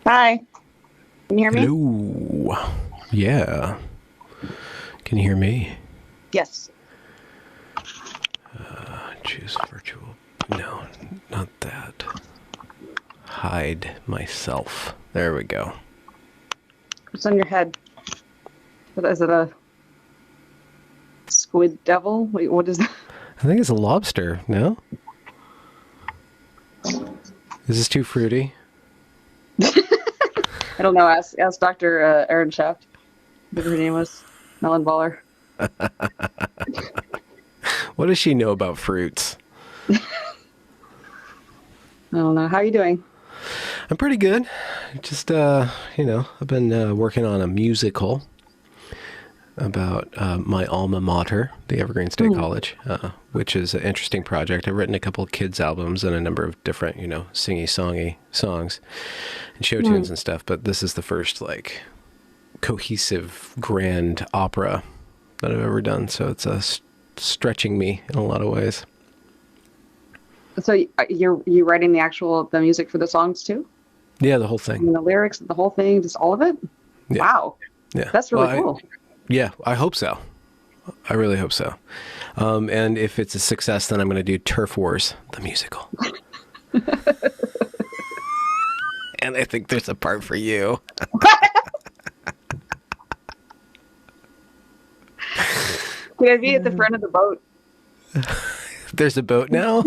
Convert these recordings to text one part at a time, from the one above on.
Hi. Can you hear me? Hello. Yeah. Can you hear me? Yes. Choose virtual. No, not that. Hide myself. There we go. What's on your head? Is it a squid devil? Wait, what is that? I think it's a lobster, no? Is this too fruity? I don't know. Ask Dr. Erin Shaft. Whatever her name was. Melon Baller. What does she know about fruits? I don't know. How are you doing? I'm pretty good. Just, I've been working on a musical about my alma mater, the Evergreen State College, which is an interesting project. I've written a couple of kids' albums and a number of different, singy-songy songs and show tunes and stuff. But this is the first, cohesive grand opera that I've ever done. So it's stretching me in a lot of ways. So you writing the music for the songs too? Yeah, the whole thing. And the lyrics, the whole thing, just all of it? Yeah. Wow. Yeah. That's really cool. Yeah, I hope so. I really hope so. And if it's a success, then I'm going to do Turf Wars, the musical. And I think there's a part for you. Could I be at the front of the boat? There's a boat now?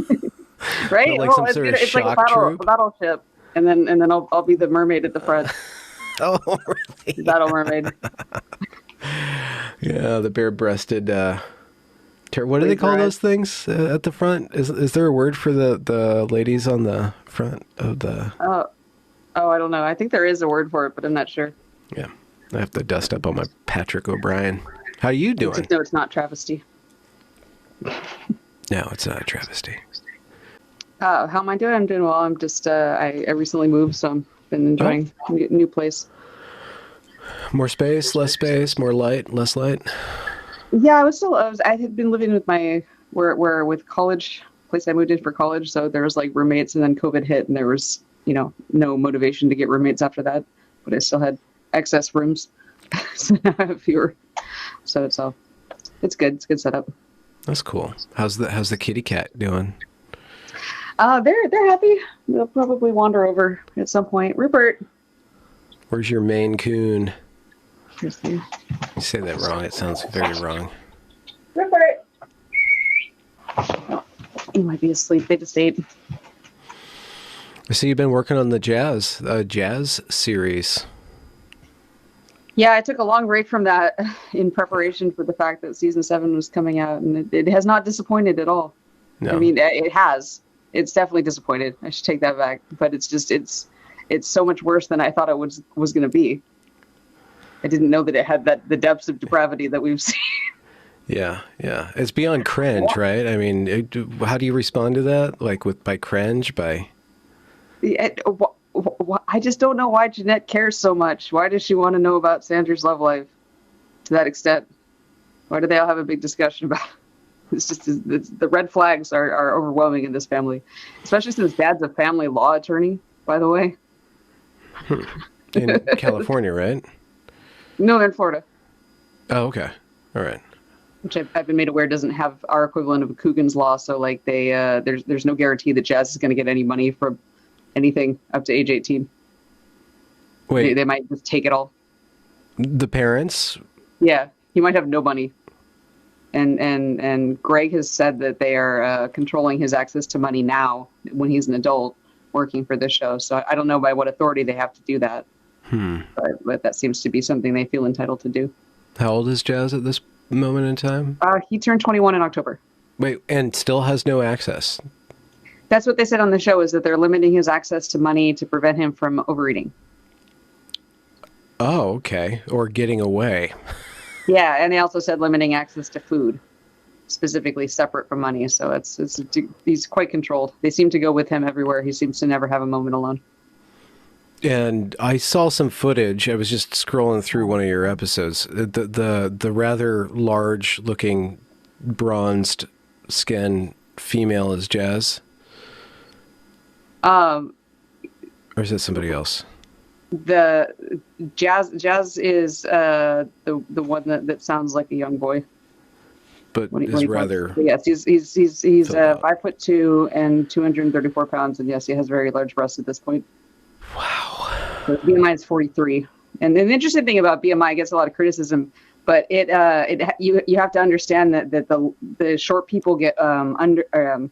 Right? Like some sort of it's like shock troop? a battleship. And then I'll be the mermaid at the front. Oh, really? The battle mermaid. Yeah, the bare-breasted... what do they call those things at the front? Is there a word for the ladies on the front of the... Oh, I don't know. I think there is a word for it, but I'm not sure. Yeah, I have to dust up on my Patrick O'Brien. How you doing? No, it's not travesty. No, it's not a travesty. How am I doing? I'm doing well. I'm just, I recently moved, so I've been enjoying new place. More space, less space, more light, less light? Yeah, I had been living with with college, place I moved in for college, so there was roommates, and then COVID hit, and there was, no motivation to get roommates after that, but I still had excess rooms, so now I have fewer. So it's good. It's a good setup. That's cool. How's the kitty cat doing? They're happy. They'll probably wander over at some point. Rupert. Where's your Maine Coon? Interesting. You say that wrong. It sounds very wrong. Rupert. Oh, he might be asleep. They just ate. I see you've been working on the jazz series. Yeah, I took a long break from that in preparation for the fact that season 7 was coming out, and it has not disappointed at all. No. I mean, it has. It's definitely disappointed. I should take that back. But it's so much worse than I thought it was going to be. I didn't know that it had the depths of depravity that we've seen. Yeah. It's beyond cringe, right? I mean, how do you respond to that? By cringe, by... I just don't know why Jeanette cares so much. Why does she want to know about Sandra's love life to that extent? Why do they all have a big discussion about it? It's just the red flags are overwhelming in this family, especially since Dad's a family law attorney, by the way. In California, right? No, they're in Florida. Oh, okay. All right. Which I've been made aware doesn't have our equivalent of a Coogan's law. So there's no guarantee that Jazz is going to get any money from anything up to age 18. Wait. They might just take it all. The parents? Yeah, he might have no money. And Greg has said that they are controlling his access to money now when he's an adult working for this show. So I don't know by what authority they have to do that. But that seems to be something they feel entitled to do. How old is Jazz at this moment in time? He turned 21 in October. Wait, and still has no access? That's what they said on the show, is that they're limiting his access to money to prevent him from overeating. Oh, okay. Or getting away. Yeah, and they also said limiting access to food, specifically separate from money. So he's quite controlled. They seem to go with him everywhere. He seems to never have a moment alone. And I saw some footage. I was just scrolling through one of your episodes. The rather large-looking, bronzed skin female is Jazz. Or is it somebody else? The Jazz is the one that sounds like a young boy. But When is he rather talks. Yes, he's filled out. 5'2" and 234 pounds, and yes, he has very large breasts at this point. Wow. So his BMI is 43. And the interesting thing about BMI gets a lot of criticism, but you have to understand that the short people get their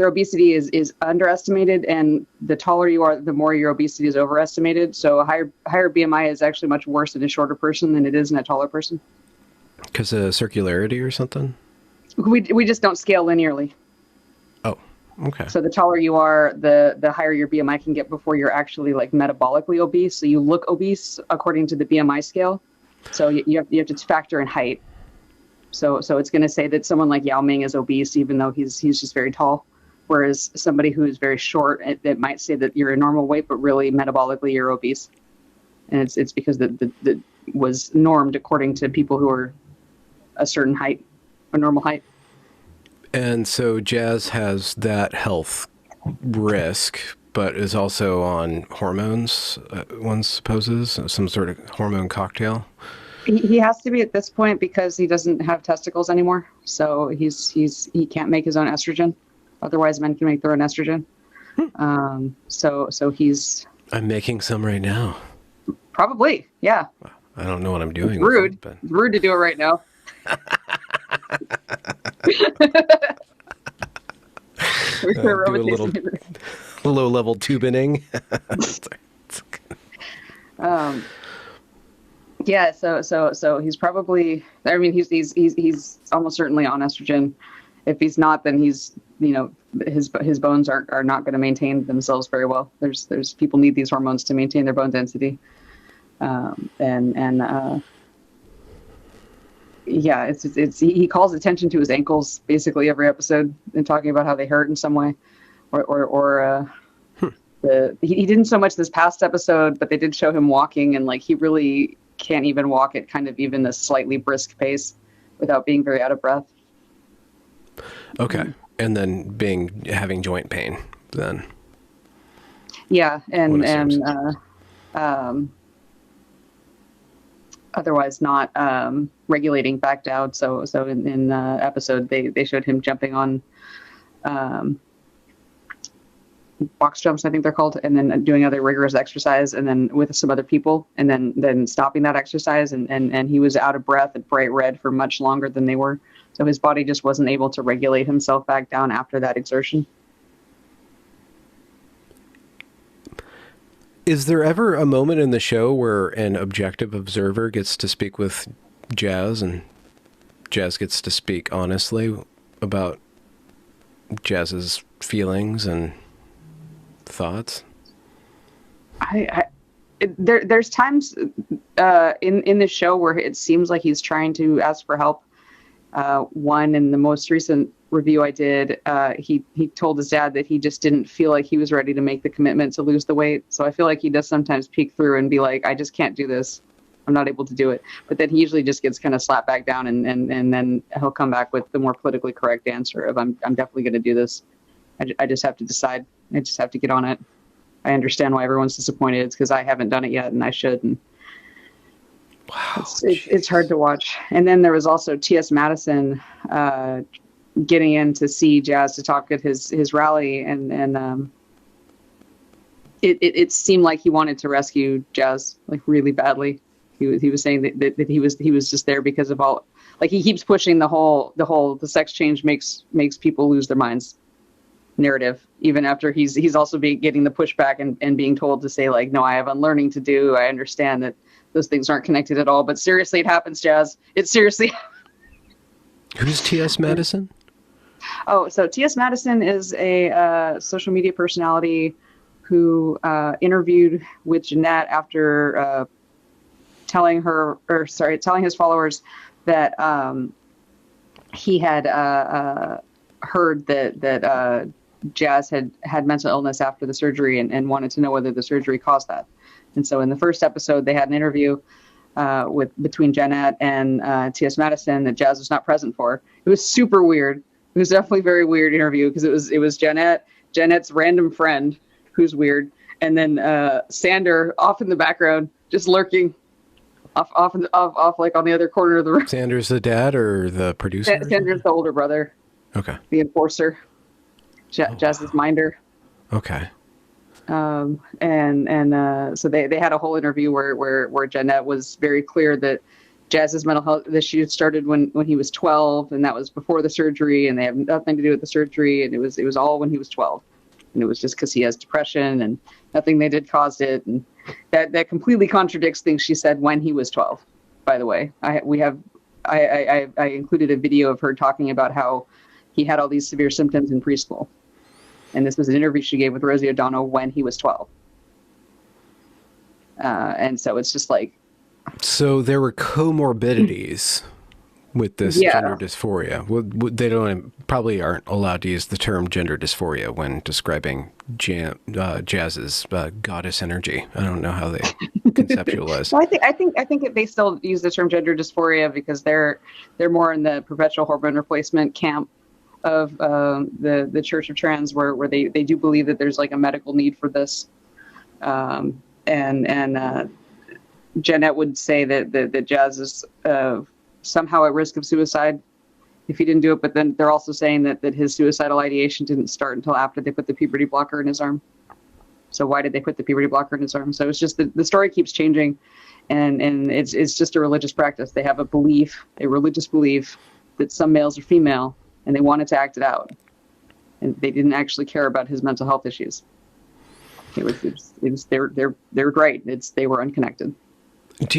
obesity is underestimated, and the taller you are, the more your obesity is overestimated. So a higher BMI is actually much worse in a shorter person than it is in a taller person. Because of circularity or something? We just don't scale linearly. Oh, okay. So the taller you are, the higher your BMI can get before you're actually like metabolically obese. So you look obese according to the BMI scale. So you have to factor in height. So it's going to say that someone like Yao Ming is obese, even though he's just very tall. Whereas somebody who is very short, it might say that you're a normal weight, but really metabolically you're obese. And it's because that was normed according to people who are a certain height, a normal height. And so Jazz has that health risk, but is also on hormones, one supposes, some sort of hormone cocktail. He has to be at this point because he doesn't have testicles anymore. So he can't make his own estrogen. Otherwise, men can make their own estrogen. So he's... I'm making some right now. Probably, yeah. I don't know what I'm doing. It's rude. With it, but... It's rude to do it right now. Do a little low-level tubining. Yeah, so he's probably... I mean, he's almost certainly on estrogen. If he's not, then he's, his bones are not going to maintain themselves very well. There's people need these hormones to maintain their bone density. Yeah, it's he calls attention to his ankles basically every episode and talking about how they hurt in some way, he didn't so much this past episode, but they did show him walking, and like he really can't even walk at kind of even a slightly brisk pace without being very out of breath. Okay, and then having joint pain then. Yeah, and otherwise not regulating back down. So in the episode they showed him jumping on box jumps, I think they're called, and then doing other rigorous exercise, and then with some other people, and then stopping that exercise, and he was out of breath and bright red for much longer than they were. So his body just wasn't able to regulate himself back down after that exertion. Is there ever a moment in the show where an objective observer gets to speak with Jazz and Jazz gets to speak honestly about Jazz's feelings and thoughts? There's times in the show where it seems like he's trying to ask for help. One in the most recent review I did, he told his dad that he just didn't feel like he was ready to make the commitment to lose the weight. So I feel like he does sometimes peek through and be like, I just can't do this. I'm not able to do it. But then he usually just gets kind of slapped back down, and then he'll come back with the more politically correct answer of I'm definitely going to do this. I just have to decide. I just have to get on it. I understand why everyone's disappointed. It's because I haven't done it yet, and I should. And wow, it's hard to watch. And then there was also T.S. Madison getting in to see Jazz to talk at his rally, and it seemed like he wanted to rescue Jazz like really badly. He was saying that he was just there because of all, like, he keeps pushing the sex change makes people lose their minds narrative, even after he's also getting the pushback and being told to say, like, no, I have unlearning to do. I understand that those things aren't connected at all, but seriously, it happens, Jazz. It seriously. Who's T.S. Madison? Oh, so T.S. Madison is a social media personality who interviewed with Jeanette after telling his followers that he had heard that Jazz had mental illness after the surgery and wanted to know whether the surgery caused that. And so in the first episode, they had an interview between Jeanette and T.S. Madison that Jazz was not present for. It was super weird. It was definitely a very weird interview because it was Jeanette's random friend who's weird, And then Sander off in the background, just lurking off like on the other corner of the room. Sanders the dad or the producer? Sander's the older brother. Okay. The enforcer. Jazz's minder. Okay. So they had a whole interview where Jeanette was very clear that Jazz's mental health issues started when he was 12, and that was before the surgery, and they have nothing to do with the surgery, and it was all when he was 12, and it was just because he has depression, and nothing they did caused it, and that completely contradicts things she said when he was 12. By the way, I included a video of her talking about how he had all these severe symptoms in preschool. And this was an interview she gave with Rosie O'Donnell when he was 12. And so it's just like... So there were comorbidities with this gender dysphoria. Well, they probably aren't allowed to use the term gender dysphoria when describing Jazz's goddess energy. I don't know how they conceptualize. Well, I think they still use the term gender dysphoria because they're more in the perpetual hormone replacement camp of the Church of Trans, where they do believe that there's like a medical need for this, and Jeanette would say that Jazz is somehow at risk of suicide if he didn't do it, but then they're also saying that his suicidal ideation didn't start until after they put the puberty blocker in his arm. So why did they put the puberty blocker in his arm? So it's just the story keeps changing, and it's just a religious practice. They have a religious belief that some males are female, and they wanted to act it out, and they didn't actually care about his mental health issues. They're great. They were unconnected.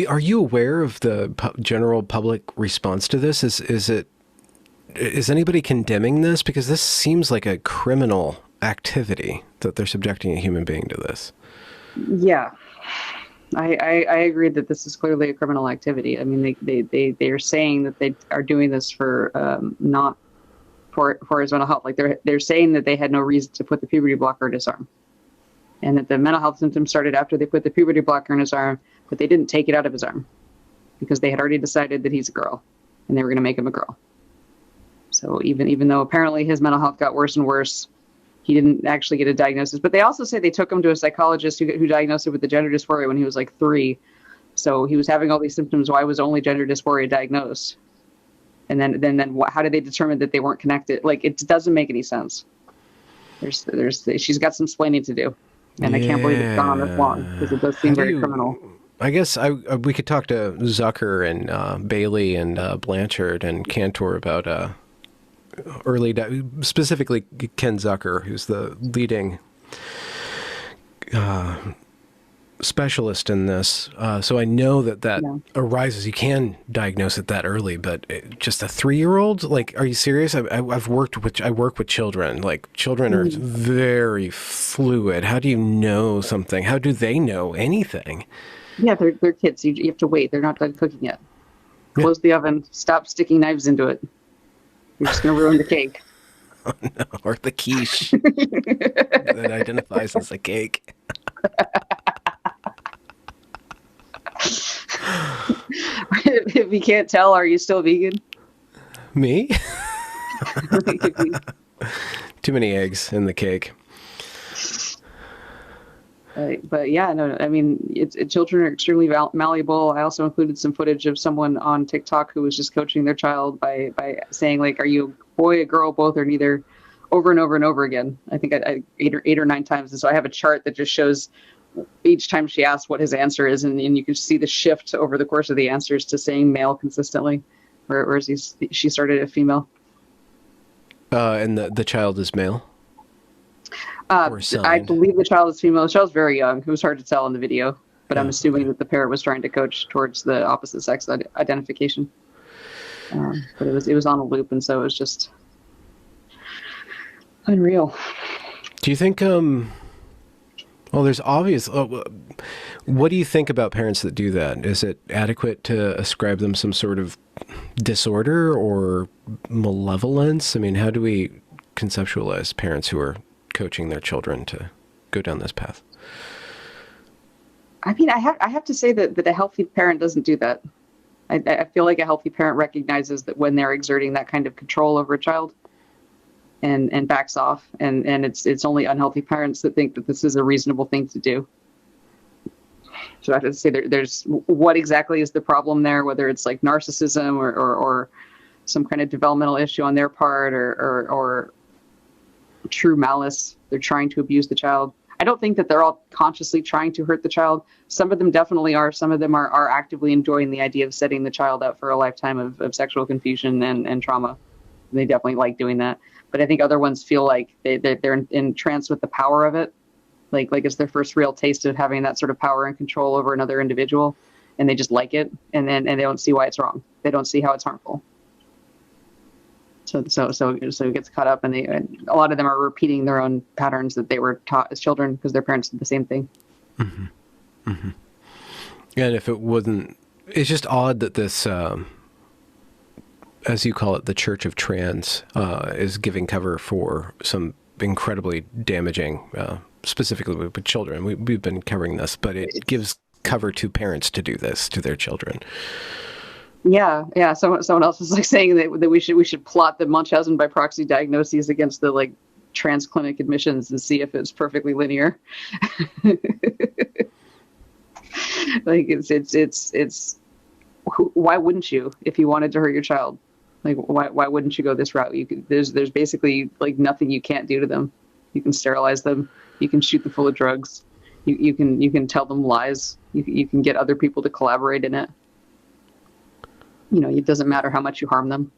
Are you aware of the general public response to this? Is anybody condemning this? Because this seems like a criminal activity that they're subjecting a human being to this. Yeah, I agree that this is clearly a criminal activity. I mean, they are saying that they are doing this for not for his mental health. Like they're saying that they had no reason to put the puberty blocker in his arm, and that the mental health symptoms started after they put the puberty blocker in his arm, but they didn't take it out of his arm because they had already decided that he's a girl, and they were going to make him a girl. So even though apparently his mental health got worse and worse, he didn't actually get a diagnosis. But they also say they took him to a psychologist who diagnosed him with the gender dysphoria when he was like 3. So he was having all these symptoms. Why was only gender dysphoria diagnosed? And then how did they determine that they weren't connected? Like, it doesn't make any sense. She's got some explaining to do, and I can't believe it's gone on this long because it does seem very criminal. I guess we could talk to Zucker and Bailey and Blanchard and Cantor about specifically Ken Zucker, who's the leading specialist in this. So I know that arises. You can diagnose it that early, but just a 3-year-old? Like, are you serious? I work with children. Like, children are very fluid. How do you know something? How do they know anything? Yeah, they're kids. You have to wait. They're not done cooking yet. Close the oven. Stop sticking knives into it. You're just going to ruin the cake. Oh, no. Or the quiche that identifies as a cake. If you can't tell, are you still vegan? Me? Too many eggs in the cake. But yeah, no, I mean, children are extremely malleable. I also included some footage of someone on TikTok who was just coaching their child by saying, like, are you a boy, a girl, both, or neither, over and over and over again. I think I 8 or 9 times. And so I have a chart that just shows each time she asks what his answer is, and you can see the shift over the course of the answers to saying male consistently, whereas she started at female. And the child is male? I believe the child is female. The child's very young. It was hard to tell in the video, but I'm assuming that the parent was trying to coach towards the opposite sex identification. But it was on a loop, and so it was just unreal. Do you think? Well, there's obvious. What do you think about parents that do that? Is it adequate to ascribe them some sort of disorder or malevolence? I mean, how do we conceptualize parents who are coaching their children to go down this path? I mean, I have to say that a healthy parent doesn't do that. I feel like a healthy parent recognizes that when they're exerting that kind of control over a child, and backs off, and it's only unhealthy parents that think that this is a reasonable thing to do. So I have to say there's what exactly is the problem there, whether it's like narcissism or some kind of developmental issue on their part, or true malice. They're trying to abuse the child. I don't think that they're all consciously trying to hurt the child. Some of them definitely are. Some of them are actively enjoying the idea of setting the child up for a lifetime of sexual confusion and trauma. They definitely like doing that. But I think other ones feel like they're entranced with the power of it. Like it's their first real taste of having that sort of power and control over another individual, and they just like it, and they don't see why it's wrong. They don't see how it's harmful. So it gets caught up, and a lot of them are repeating their own patterns that they were taught as children because their parents did the same thing. Mm-hmm. Mm-hmm. And if it wasn't, it's just odd that this, as you call it, the Church of Trans, is giving cover for some incredibly damaging, specifically with children. We've been covering this, but it gives cover to parents to do this to their children. Yeah. Someone else was like saying that we should plot the Munchausen by proxy diagnoses against the like trans clinic admissions and see if it's perfectly linear. Like it's why wouldn't you, if you wanted to hurt your child? Like why wouldn't you go this route? There's basically like nothing you can't do to them. You can sterilize them. You can shoot them full of drugs. You can tell them lies. You can get other people to collaborate in it. It doesn't matter how much you harm them.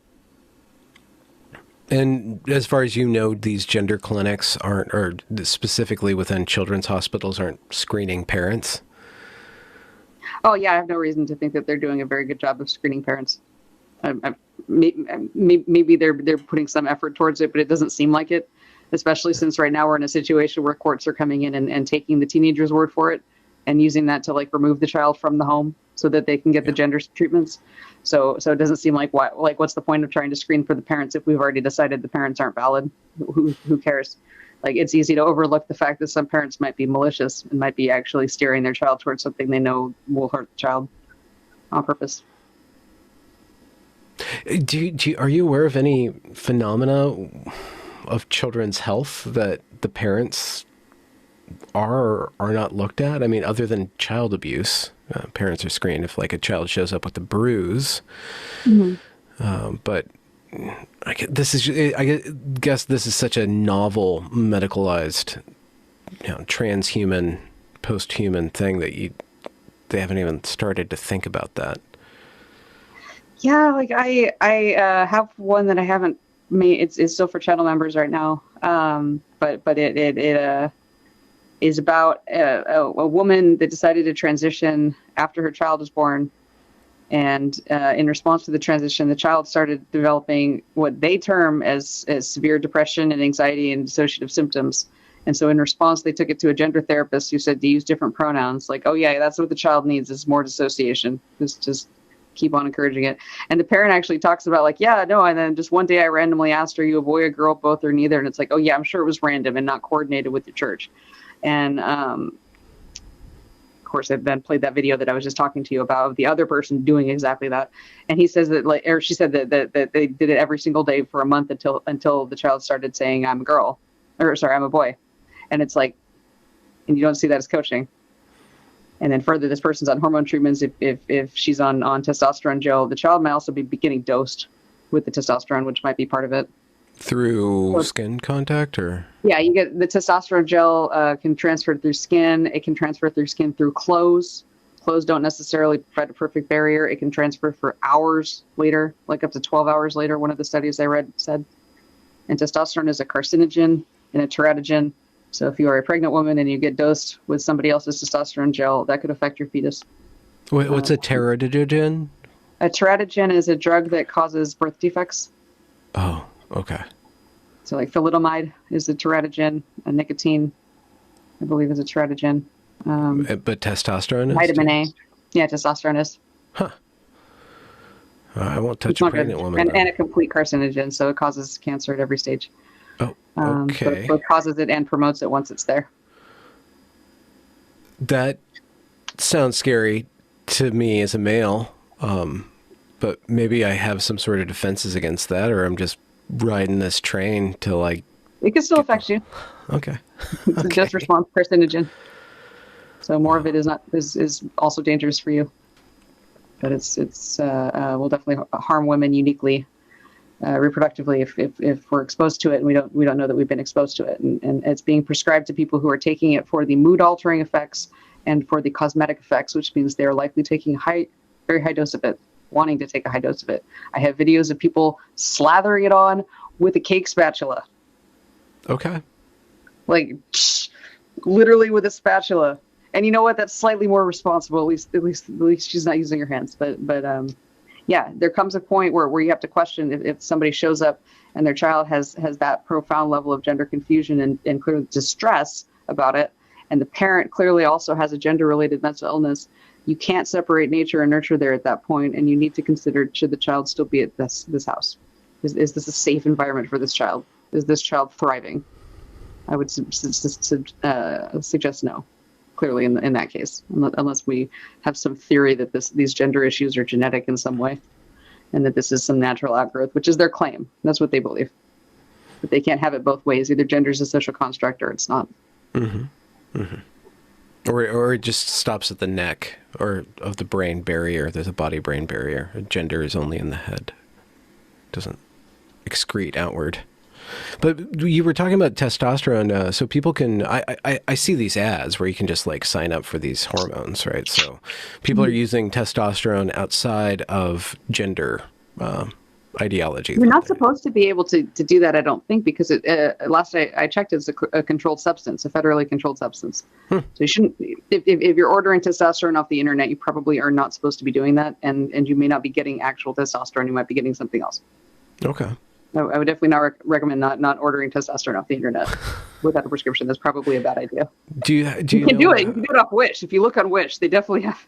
And as far as you know, these gender clinics aren't, or specifically within children's hospitals, aren't screening parents? Oh, yeah, I have no reason to think that they're doing a very good job of screening parents. Maybe they're putting some effort towards it, but it doesn't seem like it, especially since right now we're in a situation where courts are coming in and taking the teenager's word for it and using that to like remove the child from the home so that they can get the gender treatments. So it doesn't seem like what's the point of trying to screen for the parents if we've already decided the parents aren't valid? Who cares? Like, it's easy to overlook the fact that some parents might be malicious and might be actually steering their child towards something they know will hurt the child on purpose. Are you aware of any phenomena of children's health that the parents are or are not looked at? I mean, other than child abuse, parents are screened if like a child shows up with a bruise. Mm-hmm. But I guess this is such a novel, medicalized, transhuman, post-human thing that they haven't even started to think about that. Yeah, like I have one that I haven't made. It's still for channel members right now. But it is about a woman that decided to transition after her child was born. And in response to the transition, the child started developing what they term as severe depression and anxiety and dissociative symptoms. And so in response, they took it to a gender therapist who said to use different pronouns. Like, oh, yeah, that's what the child needs is more dissociation. Just keep on encouraging it. And the parent actually talks about like, yeah, no. And then just one day I randomly asked, are you a boy, a girl, both, or neither? And it's like, oh, yeah, I'm sure it was random and not coordinated with the church. And of course, I then played that video that I was just talking to you about of the other person doing exactly that. And he says that, she said that they did it every single day for a month until the child started saying, I'm a boy. And it's like, and you don't see that as coaching. And then further, this person's on hormone treatments. If she's on testosterone gel, the child might also be getting dosed with the testosterone, which might be part of it. Through skin contact, or? Yeah, you get the testosterone gel can transfer through skin. It can transfer through skin through clothes. Clothes don't necessarily provide a perfect barrier. It can transfer for hours later, like up to 12 hours later, one of the studies I read said. And testosterone is a carcinogen and a teratogen. So if you are a pregnant woman and you get dosed with somebody else's testosterone gel, that could affect your fetus. Wait, what's a teratogen? A teratogen is a drug that causes birth defects. Oh, okay. So like thalidomide is a teratogen, a nicotine, I believe, is a teratogen. But testosterone is? Vitamin A. Yeah, testosterone is. Huh. I won't touch a pregnant woman. And a complete carcinogen, so it causes cancer at every stage. Oh, okay. But it causes it and promotes it once it's there. That sounds scary to me as a male, but maybe I have some sort of defenses against that, or I'm just riding this train to like. It can still affect you. Okay. It's a just response carcinogen. So more of it is also dangerous for you. But it's will definitely harm women uniquely, reproductively if we're exposed to it and we don't know that we've been exposed to it, and it's being prescribed to people who are taking it for the mood altering effects and for the cosmetic effects, which means they're likely taking very high dose of it, wanting to take a high dose of it. I have videos of people slathering it on with a cake spatula. Okay. Like literally with a spatula. And you know what? That's slightly more responsible. At least she's not using her hands. But yeah, there comes a point where you have to question if somebody shows up and their child has that profound level of gender confusion and clear distress about it, and the parent clearly also has a gender-related mental illness. You can't separate nature and nurture there at that point, and you need to consider, should the child still be at this house? Is this a safe environment for this child? Is this child thriving? I would suggest no. Clearly, in that case, unless we have some theory that these gender issues are genetic in some way, and that this is some natural outgrowth, which is their claim. That's what they believe. But they can't have it both ways. Either gender is a social construct or it's not. Mm-hmm. Mm-hmm. Or it just stops at the neck or of the brain barrier. There's a body-brain barrier. Gender is only in the head. It doesn't excrete outward. But you were talking about testosterone, so people can, I see these ads where you can just like sign up for these hormones, right? So people are using testosterone outside of gender ideology. You're not supposed to be able to do that, I don't think, because last I checked, it's a controlled substance, a federally controlled substance. So you shouldn't, if you're ordering testosterone off the internet, you probably are not supposed to be doing that, and you may not be getting actual testosterone, you might be getting something else. Okay. I would definitely not recommend not ordering testosterone off the internet without a prescription. That's probably a bad idea. You can do it. You can do it off Wish. If you look on Wish, they definitely have.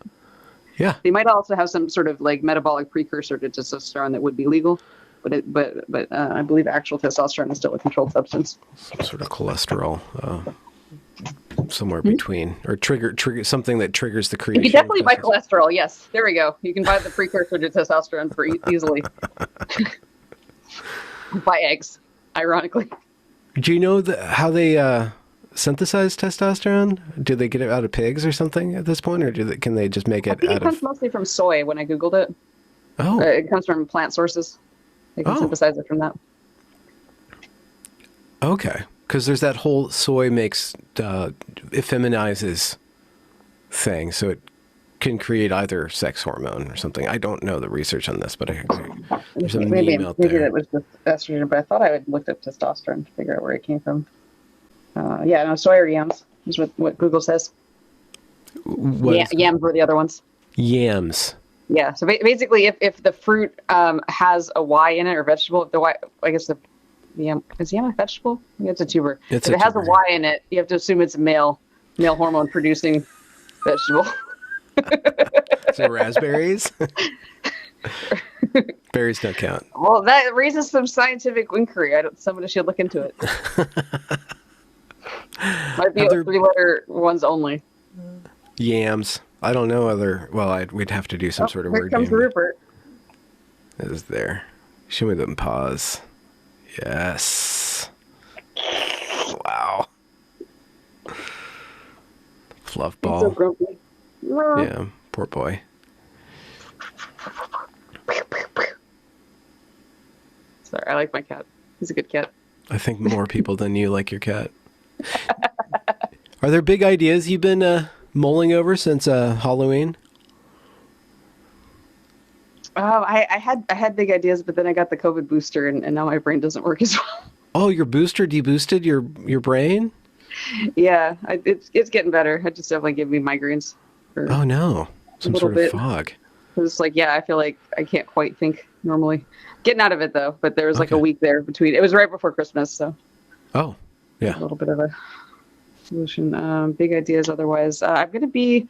Yeah. They might also have some sort of like metabolic precursor to testosterone that would be legal, but I believe actual testosterone is still a controlled substance. Some sort of cholesterol, somewhere between, or trigger something that triggers the creation. You can definitely buy cholesterol. Yes, there we go. You can buy the precursor to testosterone for easily. Buy eggs, ironically. Do you know how they synthesize testosterone? Do they get it out of pigs or something at this point, or can they just make it? I think it comes mostly from soy. When I googled it, it comes from plant sources. They can synthesize it from that. Okay, because there's that whole soy makes effeminizes thing, so it can create either sex hormone or something. I don't know the research on this, but there's a meme out there. Maybe that was just estrogen, but I thought I had looked up testosterone to figure out where it came from. Soy or yams is what Google says. Yams were the other ones. Yams. Yeah. So basically, if the fruit has a Y in it or vegetable, if the Y, I guess the yam is yam a vegetable? I think it's a tuber. If it has a Y in it, you have to assume it's a male hormone producing vegetable. So raspberries? Berries don't count. Well, that raises some scientific inquiry. Somebody should look into it. Might be a 3-letter ones only. Yams. I don't know other. Well, we'd have to do some sort of word game. Here comes Rupert. It is there. Show me the paws. Yes. Wow. Fluff ball. He's so grumpy. Yeah, poor boy. Sorry, I like my cat. He's a good cat. I think more people than you like your cat. Are there big ideas you've been mulling over since Halloween? I had big ideas, but then I got the COVID booster, and now my brain doesn't work as well. Oh, your booster deboosted your brain? Yeah, it's getting better. It just definitely gave me migraines. Oh no, some sort of fog. It's like, I feel like I can't quite think normally. Getting out of it though, but there was like a week there between. It was right before Christmas, so. Oh, yeah. A little bit of a solution. Big ideas otherwise. I'm going to be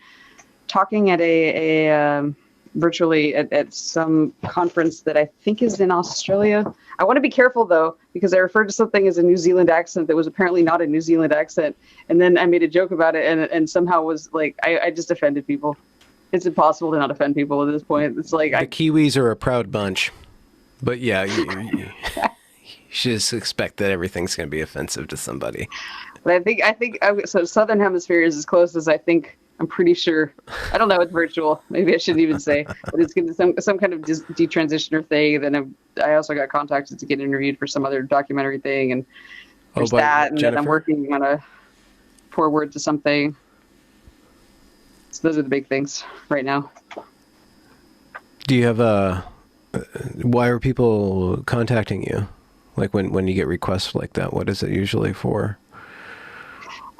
talking at a virtually at some conference that I think is in Australia. I want to be careful though, because I referred to something as a New Zealand accent that was apparently not a New Zealand accent. And then I made a joke about it and somehow was like, I just offended people. It's impossible to not offend people at this point. It's like the Kiwis are a proud bunch, but yeah, should just expect that everything's going to be offensive to somebody. But so Southern Hemisphere is as close as I think. I'm pretty sure. I don't know. It's virtual. Maybe I shouldn't even say. But it's going to some kind of detransitioner thing. Then I also got contacted to get interviewed for some other documentary thing, and there's that. And then I'm working on a forward to something. So those are the big things right now. Do you have why are people contacting you? Like when you get requests like that, what is it usually for?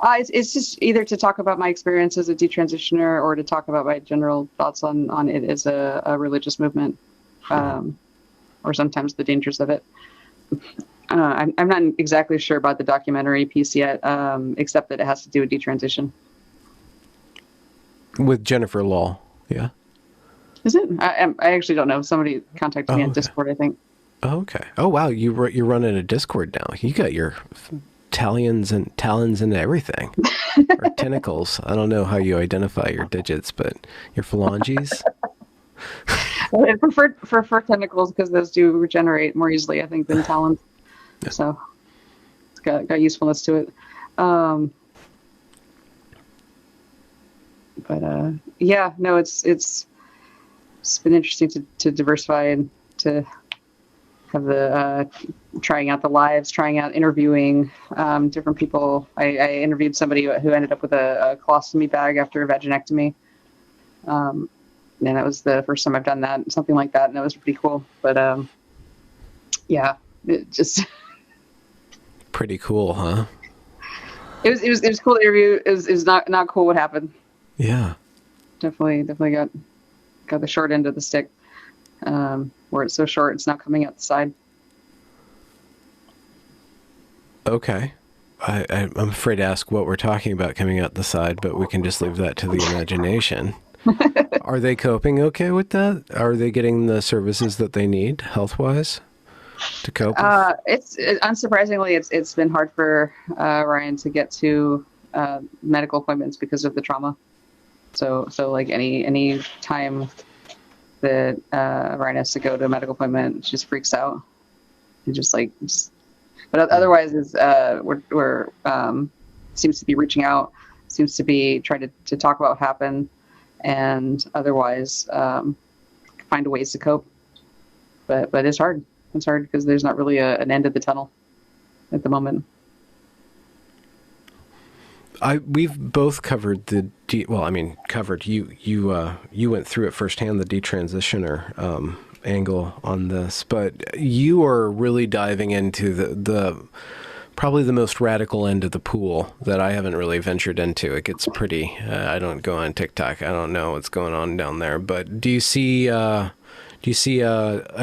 It's just either to talk about my experience as a detransitioner or to talk about my general thoughts on it as a religious movement, or sometimes the dangers of it. I'm not exactly sure about the documentary piece yet, except that it has to do with detransition. With Jennifer Law, yeah. Is it? I actually don't know. Somebody contacted me on Discord, I think. Oh, okay. Oh, wow. You're running a Discord now. You got your talons and everything, or tentacles. I don't know how you identify your digits, but your phalanges. Well, I prefer tentacles because those do regenerate more easily, I think, than talons. Yeah. So it's got usefulness to it. But yeah, no, it's been interesting to diversify and to have the trying out the lives, trying out interviewing different people. I interviewed somebody who ended up with a colostomy bag after a vaginectomy. And that was the first time I've done that, something like that, and that was pretty cool. But yeah, it just pretty cool, huh? It was cool to interview. It was not cool what happened. Yeah, definitely got the short end of the stick. Where it's so short, it's not coming out the side. Okay. I'm afraid to ask what we're talking about coming out the side, but we can just leave that to the imagination. Are they coping okay with that? Are they getting the services that they need health-wise to cope? Unsurprisingly, it's been hard for Ryan to get to medical appointments because of the trauma. So like any time that Ryan has to go to a medical appointment, she just freaks out. But otherwise, we're seems to be reaching out, seems to be trying to talk about what happened, and otherwise find ways to cope. But it's hard. It's hard because there's not really an end of the tunnel at the moment. We've both covered covered. You went through it firsthand, the detransitioner angle on this, but you are really diving into the probably the most radical end of the pool that I haven't really ventured into. It gets pretty. I don't go on TikTok. I don't know what's going on down there. But do you see a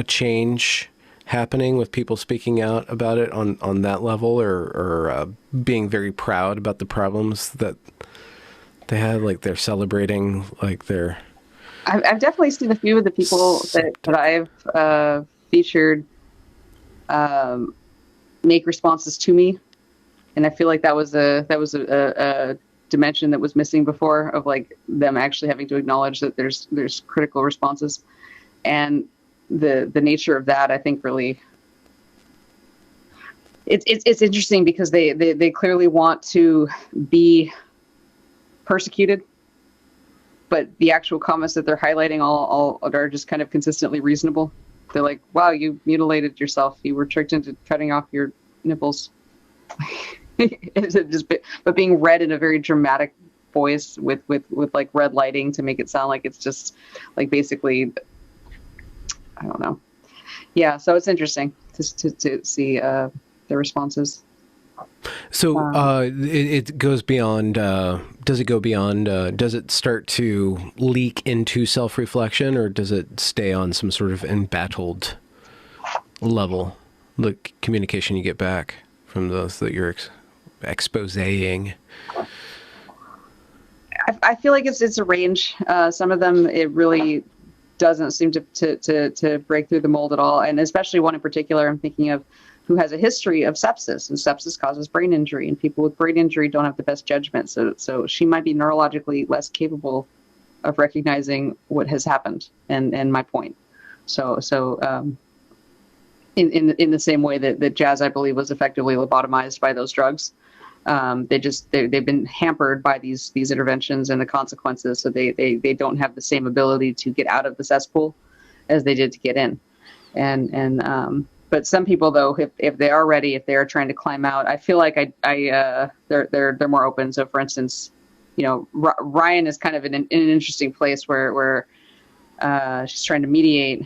change happening with people speaking out about it on that level, or being very proud about the problems that they had, like they're celebrating, like they're... I've definitely seen a few of the people that I've featured make responses to me, and I feel like that was a dimension that was missing before, of like them actually having to acknowledge that there's critical responses, and the nature of that, I think, really it's interesting because they clearly want to be persecuted, but the actual comments that they're highlighting all are just kind of consistently reasonable. They're like, wow, you mutilated yourself, you were tricked into cutting off your nipples. But being read in a very dramatic voice with like red lighting to make it sound like it's just like basically, I don't know. Yeah, so it's interesting to see the responses. So it goes beyond, does it go beyond, does it start to leak into self-reflection, or does it stay on some sort of embattled level, the communication you get back from those that you're exposing? I feel like it's a range. Some of them, it really doesn't seem to break through the mold at all. And especially one in particular, I'm thinking of, who has a history of sepsis, and sepsis causes brain injury, and people with brain injury don't have the best judgment. So she might be neurologically less capable of recognizing what has happened and my point. So in the same way that jazz, I believe, was effectively lobotomized by those drugs. They've been hampered by these interventions and the consequences, so they don't have the same ability to get out of the cesspool as they did to get in. But some people, though, if they are ready, if they are trying to climb out, I feel like they're more open. So, for instance, Ryan is kind of in an interesting place where she's trying to mediate.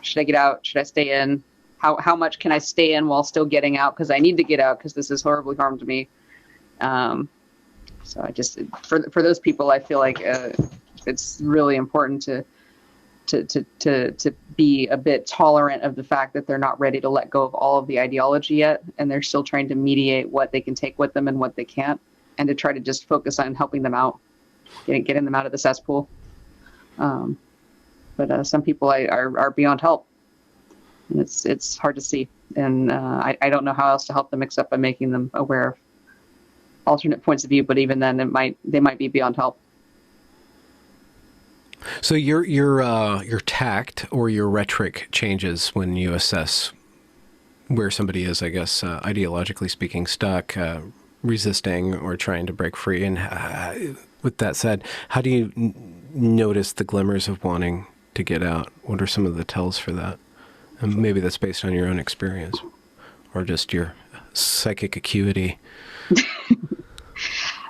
Should I get out? Should I stay in? How much can I stay in while still getting out? Because I need to get out because this has horribly harmed me. So I just, for those people, I feel like it's really important to be a bit tolerant of the fact that they're not ready to let go of all of the ideology yet, and they're still trying to mediate what they can take with them and what they can't, and to try to just focus on helping them out, getting them out of the cesspool. But some people are beyond help. And it's hard to see, and I don't know how else to help them except by making them aware of alternate points of view. But even then, they might be beyond help. So your tact or your rhetoric changes when you assess where somebody is, I guess, ideologically speaking, stuck, resisting, or trying to break free. And with that said, how do you notice the glimmers of wanting to get out? What are some of the tells for that? And maybe that's based on your own experience or just your psychic acuity.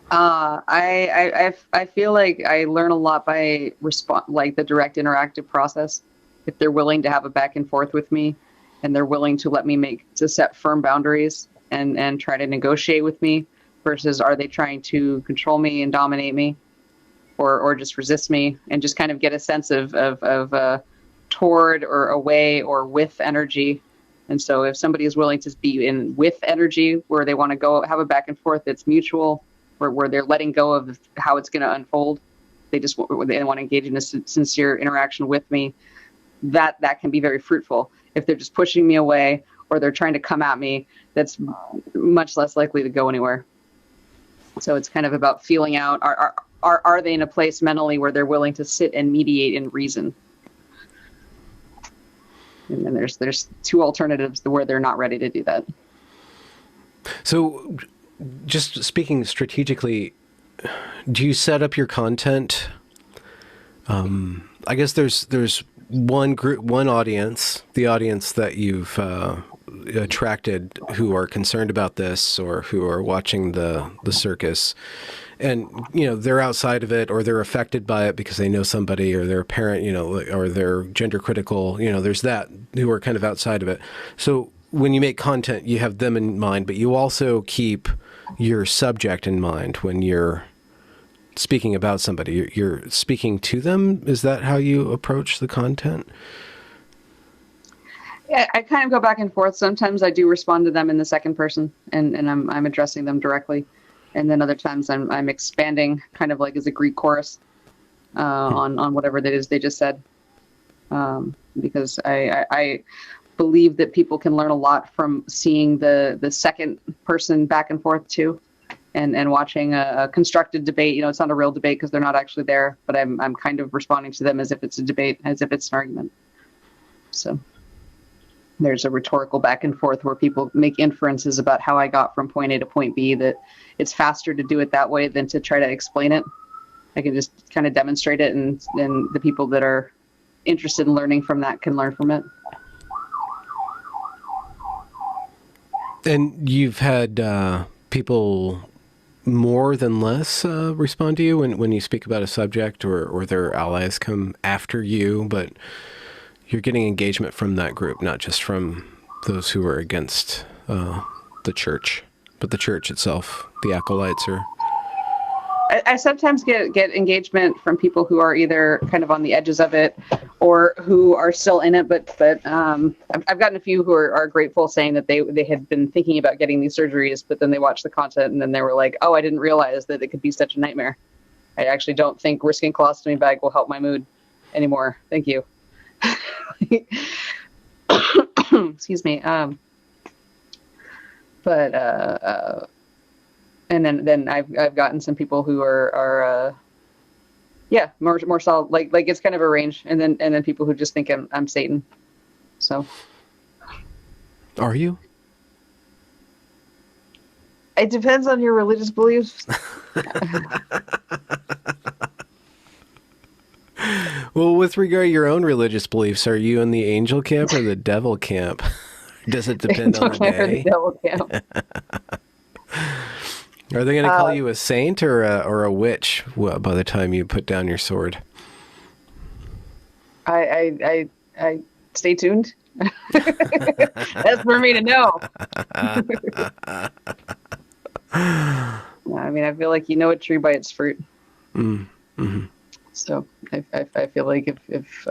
I feel like I learn a lot by like the direct interactive process. If they're willing to have a back and forth with me, and they're willing to let me set firm boundaries and try to negotiate with me, versus are they trying to control me and dominate me, or just resist me, and just kind of get a sense of toward or away or with energy. And so if somebody is willing to be in with energy where they want to go have a back and forth that's mutual, where they're letting go of how it's going to unfold, they want to engage in a sincere interaction with me, that can be very fruitful. If they're just pushing me away or they're trying to come at me, that's much less likely to go anywhere. So it's kind of about feeling out, are they in a place mentally where they're willing to sit and mediate and reason? And then there's two alternatives where they're not ready to do that. So just speaking strategically, do you set up your content? I guess there's one group, one audience, the audience that you've attracted who are concerned about this or who are watching the circus. And, they're outside of it or they're affected by it because they know somebody or they're a parent, or they're gender critical, there's that who are kind of outside of it. So when you make content, you have them in mind, but you also keep your subject in mind when you're speaking about somebody. You're speaking to them. Is that how you approach the content? Yeah, I kind of go back and forth. Sometimes I do respond to them in the second person and I'm addressing them directly. And then other times I'm expanding kind of like as a Greek chorus on whatever that is they just said. Because I believe that people can learn a lot from seeing the second person back and forth too, and watching a constructed debate. It's not a real debate because they're not actually there, but I'm kind of responding to them as if it's a debate, as if it's an argument. So there's a rhetorical back and forth where people make inferences about how I got from point A to point B, that it's faster to do it that way than to try to explain it. I can just kind of demonstrate it, and the people that are interested in learning from that can learn from it. And you've had people more than less respond to you when you speak about a subject or their allies come after you, but you're getting engagement from that group, not just from those who are against the church, but the church itself, the acolytes are... I sometimes get engagement from people who are either kind of on the edges of it or who are still in it, but I've gotten a few who are grateful, saying that they had been thinking about getting these surgeries, but then they watched the content and then they were like, oh, I didn't realize that it could be such a nightmare. I actually don't think risking a colostomy bag will help my mood anymore. Thank you. Excuse me. And then I've gotten some people who are more solid, like it's kind of a range, and then people who just think I'm Satan. So Are you? It depends on your religious beliefs. Well, with regard to your own religious beliefs, are you in the angel camp or the devil camp? Does it depend on the The day? devil camp. Are they going to call you a saint or a witch by the time you put down your sword? I stay tuned. That's for me to know. I mean, I feel like you know a tree by its fruit. Mm-hmm. So I feel like if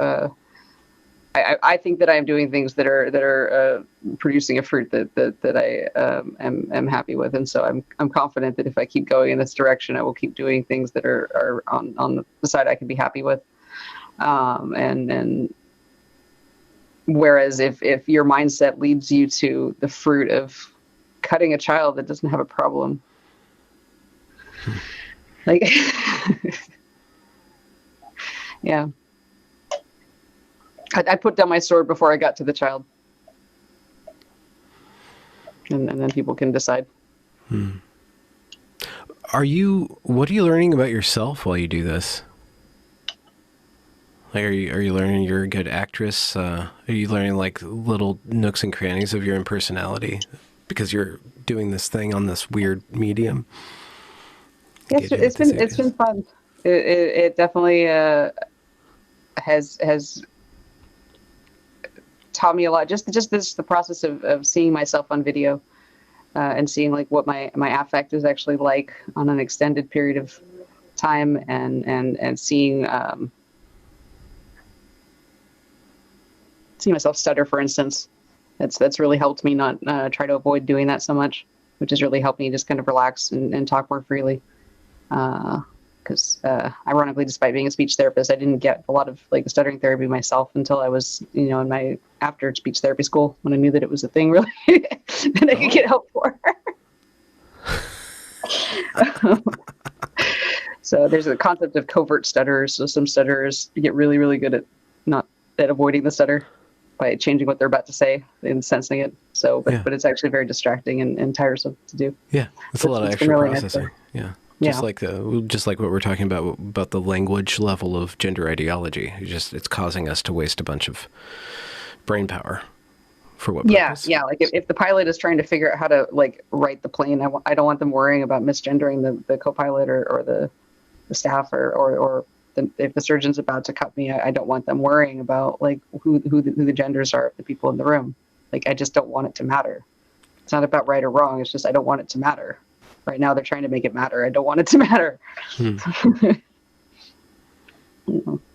I think that I'm doing things that are producing a fruit that I am happy with, and so I'm confident that if I keep going in this direction, I will keep doing things that are on the side I can be happy with. And whereas if your mindset leads you to the fruit of cutting a child that doesn't have a problem, like, yeah, I put down my sword before I got to the child, and then people can decide. What are you learning about yourself while you do this? Like, are you learning you're a good actress? Are you learning like little nooks and crannies of your own personality because you're doing this thing on this weird medium? Yes, it's been fun. It definitely has taught me a lot. Just the process of seeing myself on video and seeing like what my affect is actually like on an extended period of time, and seeing myself stutter, for instance. That's really helped me not try to avoid doing that so much, which has really helped me just kind of relax and talk more freely. Because ironically, despite being a speech therapist, I didn't get a lot of like stuttering therapy myself until I was, in my after speech therapy school, when I knew that it was a thing really that I could get help for. So there's a concept of covert stutterers. So some stutterers get really, really good at avoiding the stutter by changing what they're about to say and sensing it. So, but it's actually very distracting and tiresome to do. Yeah, it's a lot of extra really processing. Nice. Just like what we're talking about the language level of gender ideology. It's causing us to waste a bunch of brain power. For what purpose? Yeah. Like if the pilot is trying to figure out how to like write the plane, I don't want them worrying about misgendering the co-pilot or the staff or if the surgeon's about to cut me, I don't want them worrying about like who the genders are of the people in the room. Like, I just don't want it to matter. It's not about right or wrong. It's just I don't want it to matter. Right now they're trying to make it matter. I don't want it to matter.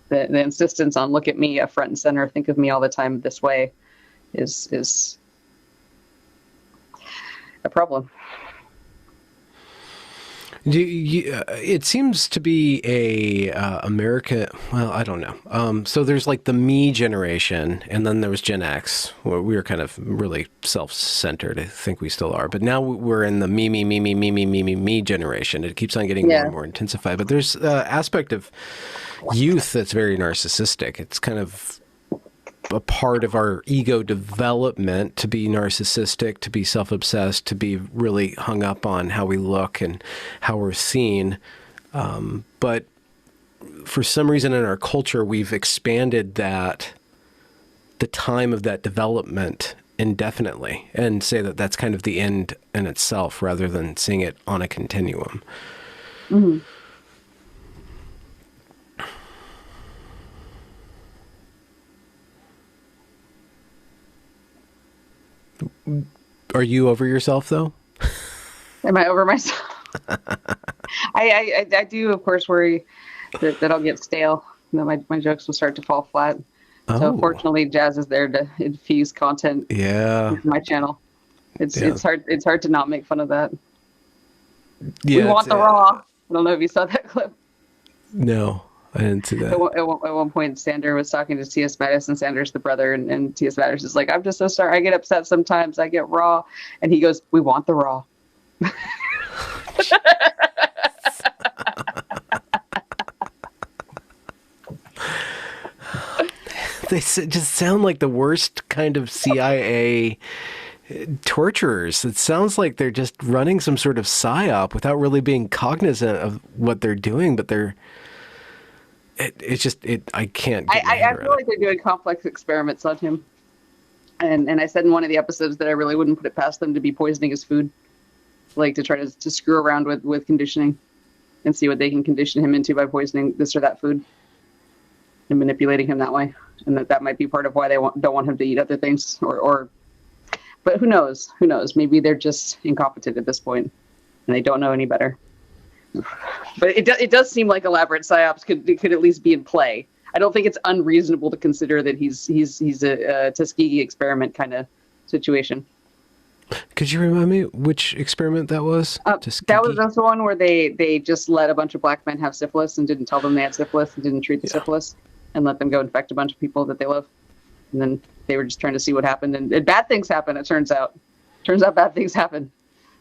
The insistence on look at me front and center, think of me all the time this way is a problem. It seems to be a America. Well, I don't know. So there's like the me generation, and then there was Gen X, where we were kind of really self-centered. I think we still are, but now we're in the me generation. It keeps on getting more and more intensified. But there's an aspect of youth that's very narcissistic. It's kind of a part of our ego development to be narcissistic, to be self-obsessed, to be really hung up on how we look and how we're seen. But for some reason in our culture, we've expanded the time of that development indefinitely and say that that's kind of the end in itself rather than seeing it on a continuum. Mm-hmm. Are you over yourself, though? Am I over myself? I do, of course, worry that I'll get stale, that my jokes will start to fall flat. So fortunately, Jazz is there to infuse content into my channel. It's hard to not make fun of that. Yeah, we want the raw. I don't know if you saw that clip. No, I didn't see that. At one point, Sander was talking to T.S. Madison. Sander's the brother, and T.S. Madison is like, I'm just so sorry. I get upset sometimes. I get raw. And he goes, we want the raw. They just sound like the worst kind of CIA torturers. It sounds like they're just running some sort of psyop without really being cognizant of what they're doing, but I can't get my head I around feel like they're doing complex experiments on him. And I said in one of the episodes that I really wouldn't put it past them to be poisoning his food, like to try to screw around with conditioning and see what they can condition him into by poisoning this or that food and manipulating him that way. And that might be part of why they don't want him to eat other things but who knows? Who knows? Maybe they're just incompetent at this point and they don't know any better. But it does seem like elaborate psyops could at least be in play. I don't think it's unreasonable to consider that he's a Tuskegee experiment kind of situation. Could you remind me which experiment that was? That was also one where they just let a bunch of black men have syphilis and didn't tell them they had syphilis and didn't treat the syphilis and let them go infect a bunch of people that they love. And then they were just trying to see what happened. And bad things happen, it turns out. Turns out bad things happen.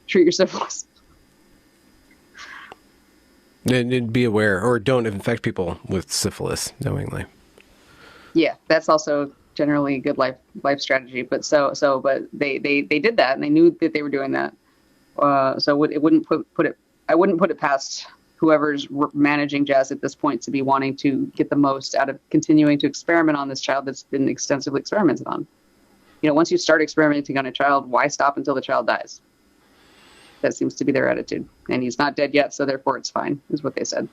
Treat your syphilis. And be aware, or don't infect people with syphilis knowingly. Yeah, that's also generally a good life strategy. But but they did that, and they knew that they were doing that. So it wouldn't I wouldn't put it past whoever's managing Jazz at this point to be wanting to get the most out of continuing to experiment on this child that's been extensively experimented on. You know, once you start experimenting on a child, why stop until the child dies? That seems to be their attitude. And he's not dead yet, so therefore it's fine, is what they said.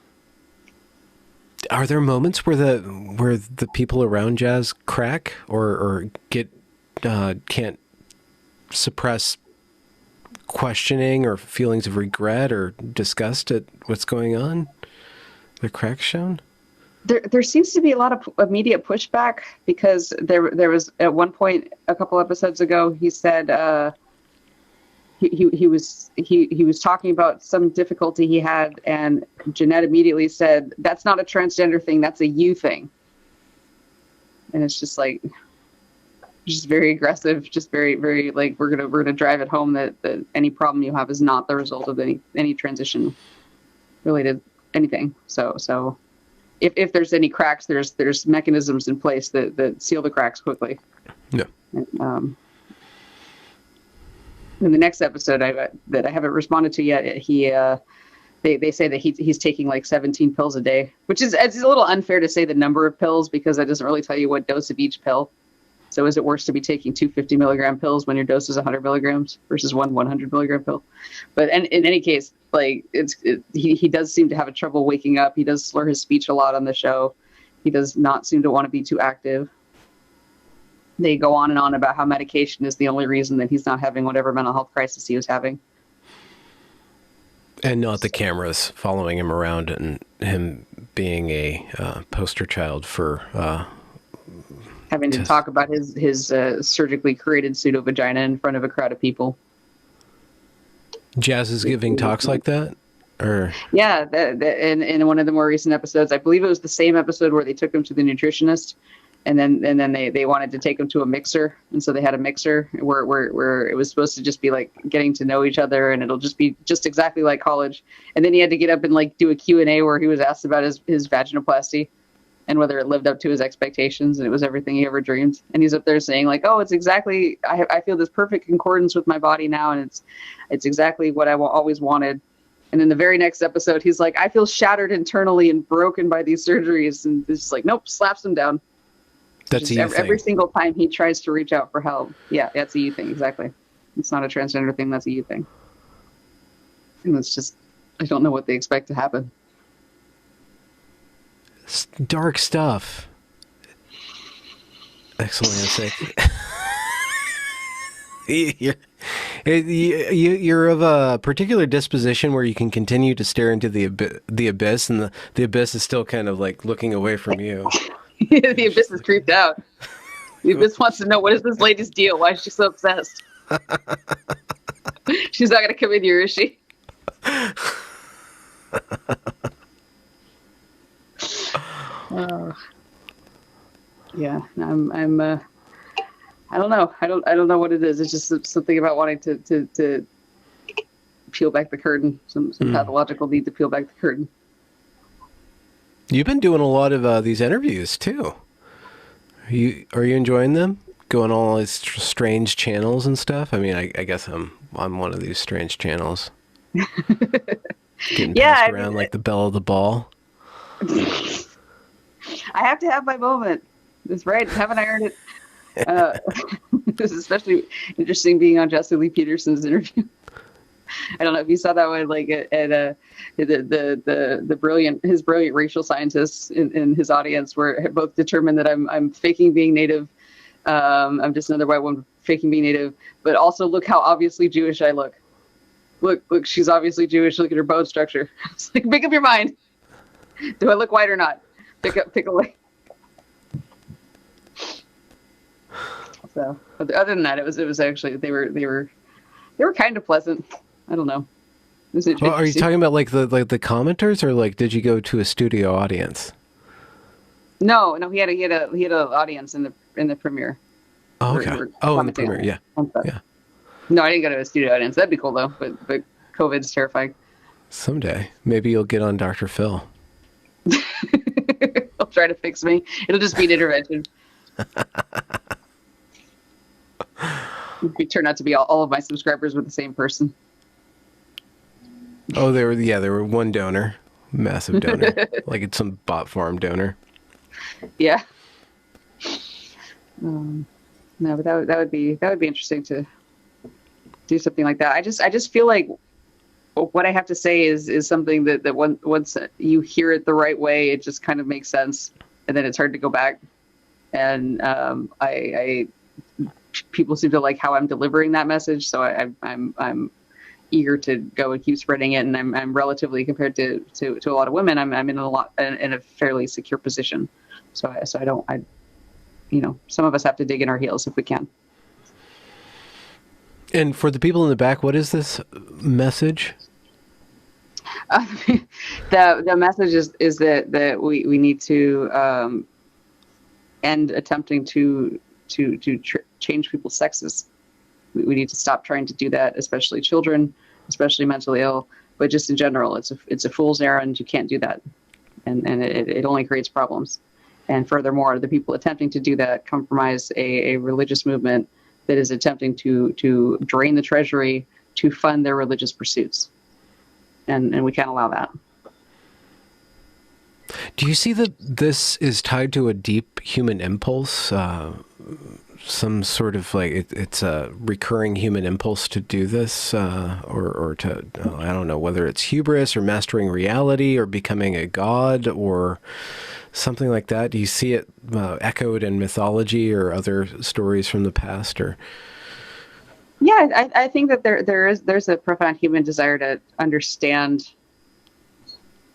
Are there moments where the people around Jazz crack or get can't suppress questioning or feelings of regret or disgust at what's going on? The cracks shown? There seems to be a lot of immediate pushback because there was at one point a couple episodes ago he said he was talking about some difficulty he had, and Jeanette immediately said, "That's not a transgender thing. That's a you thing." And it's just like, just very aggressive, just very, very like we're gonna drive it home that any problem you have is not the result of any transition related anything. So if there's any cracks, there's mechanisms in place that seal the cracks quickly. Yeah. And, in the next episode that I haven't responded to yet, they say that he's taking like 17 pills a day, which is it's a little unfair to say the number of pills because that doesn't really tell you what dose of each pill. So is it worse to be taking 2 50 milligram pills when your dose is 100 milligrams versus one 100 milligram pill? But in any case, like he does seem to have trouble waking up. He does slur his speech a lot on the show. He does not seem to want to be too active. They go on and on about how medication is the only reason that he's not having whatever mental health crisis he was having. And not the cameras following him around and him being a poster child for... having to talk about his surgically created pseudo-vagina in front of a crowd of people. Jazz is giving talks like that? Or yeah, in one of the more recent episodes, I believe it was the same episode where they took him to the nutritionist. And then they wanted to take him to a mixer. And so they had a mixer where it was supposed to just be like getting to know each other and it'll just be just exactly like college. And then he had to get up and like do a Q&A where he was asked about his vaginoplasty and whether it lived up to his expectations and it was everything he ever dreamed. And he's up there saying like, oh, it's exactly, I feel this perfect concordance with my body now. And it's exactly what I always wanted. And in the very next episode, he's like, I feel shattered internally and broken by these surgeries. And it's just like, nope, slaps him down. That's a you thing. Every single time he tries to reach out for help. Yeah, that's a you thing, exactly. It's not a transgender thing, that's a you thing. And it's just, I don't know what they expect to happen. Dark stuff. Exulansic. You're of a particular disposition where you can continue to stare into the abyss, and the abyss is still kind of like looking away from you. The abyss is creeped out. The abyss wants to know, what is this lady's deal? Why is she so obsessed? She's not going to come in here, is she? Yeah, I'm I don't know. I don't know what it is. It's just something about wanting to peel back the curtain. Some pathological need to peel back the curtain. You've been doing a lot of these interviews too. Are you enjoying them? going on all these strange channels and stuff. I mean, I guess I'm one of these strange channels. Getting passed around like the belle of the ball. I have to have my moment. That's right. Haven't I earned it? This is especially interesting being on Jesse Lee Peterson's interview. I don't know if you saw that one, like at the brilliant racial scientists in his audience were both determined that I'm faking being Native. I'm just another white woman faking being Native, but also look how obviously Jewish I look. Look, she's obviously Jewish. Look at her bone structure. It's like, make up your mind. Do I look white or not? Pick a way. So other than that, it was actually they were kind of pleasant. I don't know. Well, are you talking about like the commenters, or like did you go to a studio audience? No, he had an audience in the premiere. Oh, okay. In the premiere, yeah. Yeah. No, I didn't go to a studio audience. That'd be cool though, but COVID's terrifying. Someday, maybe you'll get on Dr. Phil. He'll try to fix me. It'll just be an intervention. It turned out to be all of my subscribers were the same person. Oh, they were one donor, massive donor, like it's some bot farm donor. Yeah. No, but that would be interesting to do something like that. I just feel like what I have to say is something that once you hear it the right way, it just kind of makes sense, and then it's hard to go back. And people seem to like how I'm delivering that message, so I'm eager to go and keep spreading it. And I'm relatively, compared to a lot of women, I'm in a fairly secure position. So I don't some of us have to dig in our heels if we can. And for the people in the back, what is this message? The message is that we need to end attempting to change people's sexes. We need to stop trying to do that, especially children, especially mentally ill, but just in general, it's a fool's errand. You can't do that, and it only creates problems. And furthermore, the people attempting to do that compromise a religious movement that is attempting to drain the treasury to fund their religious pursuits, and we can't allow that. Do you see that this is tied to a deep human impulse? Some sort of like it's a recurring human impulse to do this, or to I don't know whether it's hubris or mastering reality or becoming a god or something like that. Do you see it echoed in mythology or other stories from the past? Or yeah, I think that there's a profound human desire to understand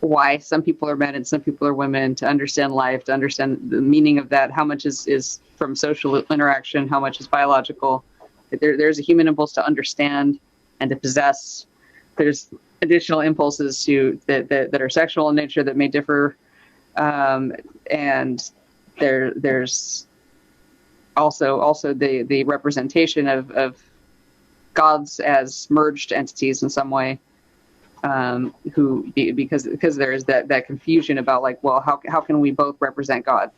why some people are men and some people are women, to understand life, to understand the meaning of that, how much is from social interaction, how much is biological. There's a human impulse to understand and to possess. There's additional impulses that are sexual in nature that may differ, and there's also the representation of gods as merged entities in some way. Because there is that confusion about like, well, how can we both represent God?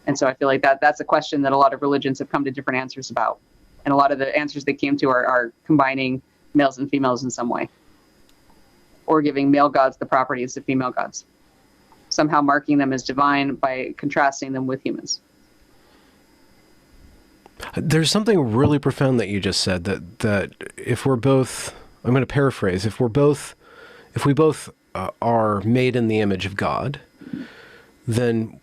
And so I feel like that's a question that a lot of religions have come to different answers about, and a lot of the answers they came to are combining males and females in some way, or giving male gods the properties of female gods, somehow marking them as divine by contrasting them with humans. There's something really profound that you just said, that if we're both, I'm going to paraphrase, if we both are made in the image of God, then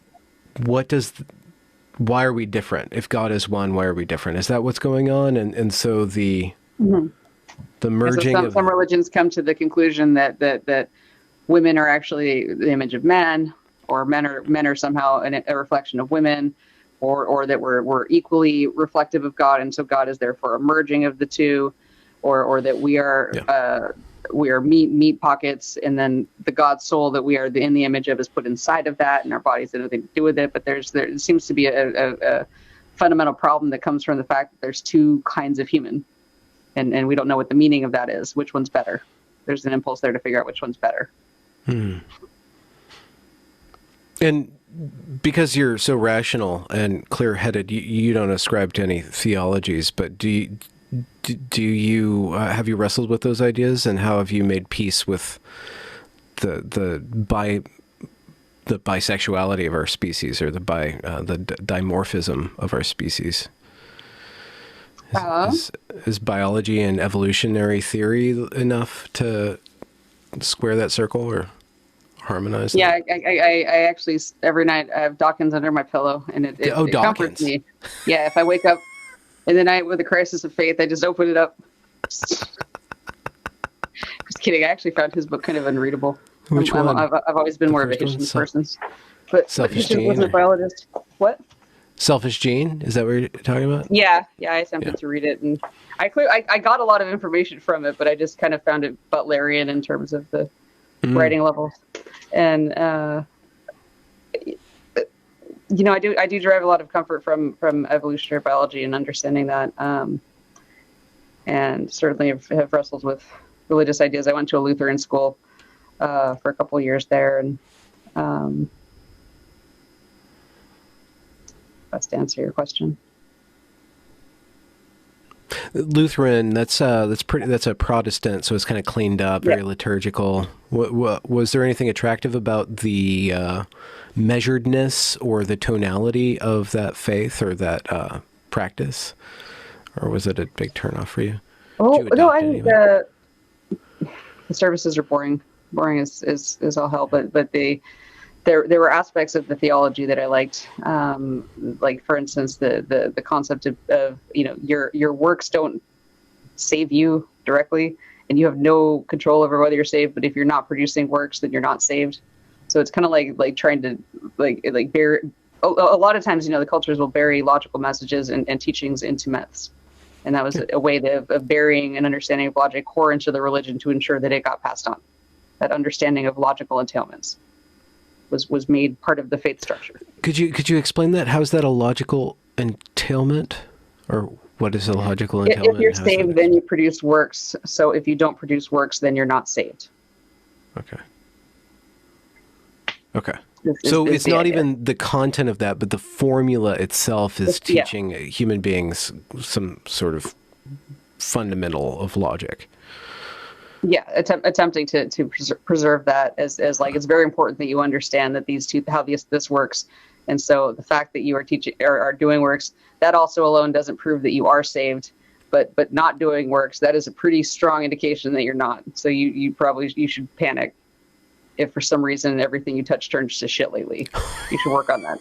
why are we different? If God is one, why are we different? Is that what's going on? And so the merging so some religions come to the conclusion that women are actually the image of man, or men are somehow a reflection of women, or that we're equally reflective of God, and so God is therefore a merging of the two, or that we are meat pockets, and then the God soul that we are in the image of is put inside of that, and our bodies have nothing to do with it. But there seems to be a fundamental problem that comes from the fact that there's two kinds of human, and we don't know what the meaning of that is. Which one's better? There's an impulse there to figure out which one's better. And because you're so rational and clear-headed, you don't ascribe to any theologies, but do you have you wrestled with those ideas, and how have you made peace with the bisexuality of our species, or the dimorphism of our species? Is biology and evolutionary theory enough to square that circle or harmonize that? Yeah, I actually every night I have Dawkins under my pillow, and it comforts me. Yeah, if I wake up in the night with a crisis of faith, I just open it up. Just kidding. I actually found his book kind of unreadable. Which one? I've always been more of a Hitchens person. But Selfish Hitchens Gene, wasn't a biologist. What? Selfish Gene? Is that what you're talking about? Yeah. I attempted to read it, and I got a lot of information from it, but I just kind of found it Butlerian in terms of the writing levels. And I do derive a lot of comfort from evolutionary biology and understanding that, and certainly have wrestled with religious ideas. I went to a Lutheran school for a couple of years there, and that's to answer your question. Lutheran, that's a Protestant, so it's kind of cleaned up, very liturgical. What was there anything attractive about the measuredness or the tonality of that faith or that practice, or was it a big turnoff for you? Oh no, I think the services are boring. Boring is all hell, but there were aspects of the theology that I liked, like for instance the concept of your works don't save you directly, and you have no control over whether you're saved. But if you're not producing works, then you're not saved. So it's kind of like trying to like bury. A lot of times, the cultures will bury logical messages and teachings into myths, and that was a way of burying an understanding of logic core into the religion to ensure that it got passed on. That understanding of logical entailments was made part of the faith structure. Could you explain that? How is that a logical entailment, or what is a logical entailment? If you're saved, then you produce works. So if you don't produce works, then you're not saved. Okay. So it's not even the content of that, but the formula itself is teaching human beings some sort of fundamental of logic. Yeah, attempting to preserve that as like it's very important that you understand that how this works, and so the fact that you are teaching or are doing works, that also alone doesn't prove that you are saved, but not doing works, that is a pretty strong indication that you're not. So you should panic if for some reason everything you touch turns to shit lately. You should work on that.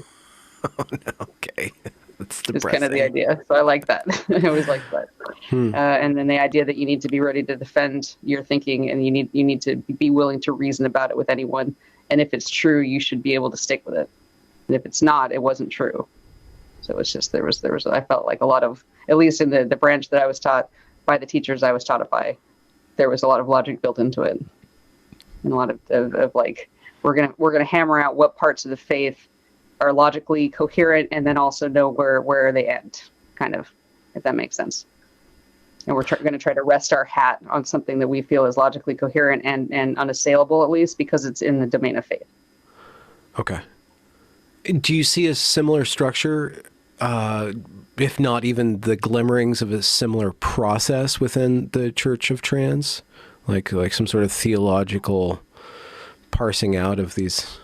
Oh no, okay. That's kind of the idea. So I like that. I always like that. And then the idea that you need to be ready to defend your thinking, and you need to be willing to reason about it with anyone. And if it's true, you should be able to stick with it. And if it's not, it wasn't true. So it's just there was I felt like a lot of, at least in the branch that I was taught by the teachers I was taught it by, there was a lot of logic built into it, and a lot of like we're gonna hammer out what parts of the faith are logically coherent, and then also know where they end, kind of, if that makes sense. And we're going to try to rest our hat on something that we feel is logically coherent and unassailable, at least, because it's in the domain of faith. Okay. Do you see a similar structure, if not even the glimmerings of a similar process within the Church of Trans? Like some sort of theological parsing out of these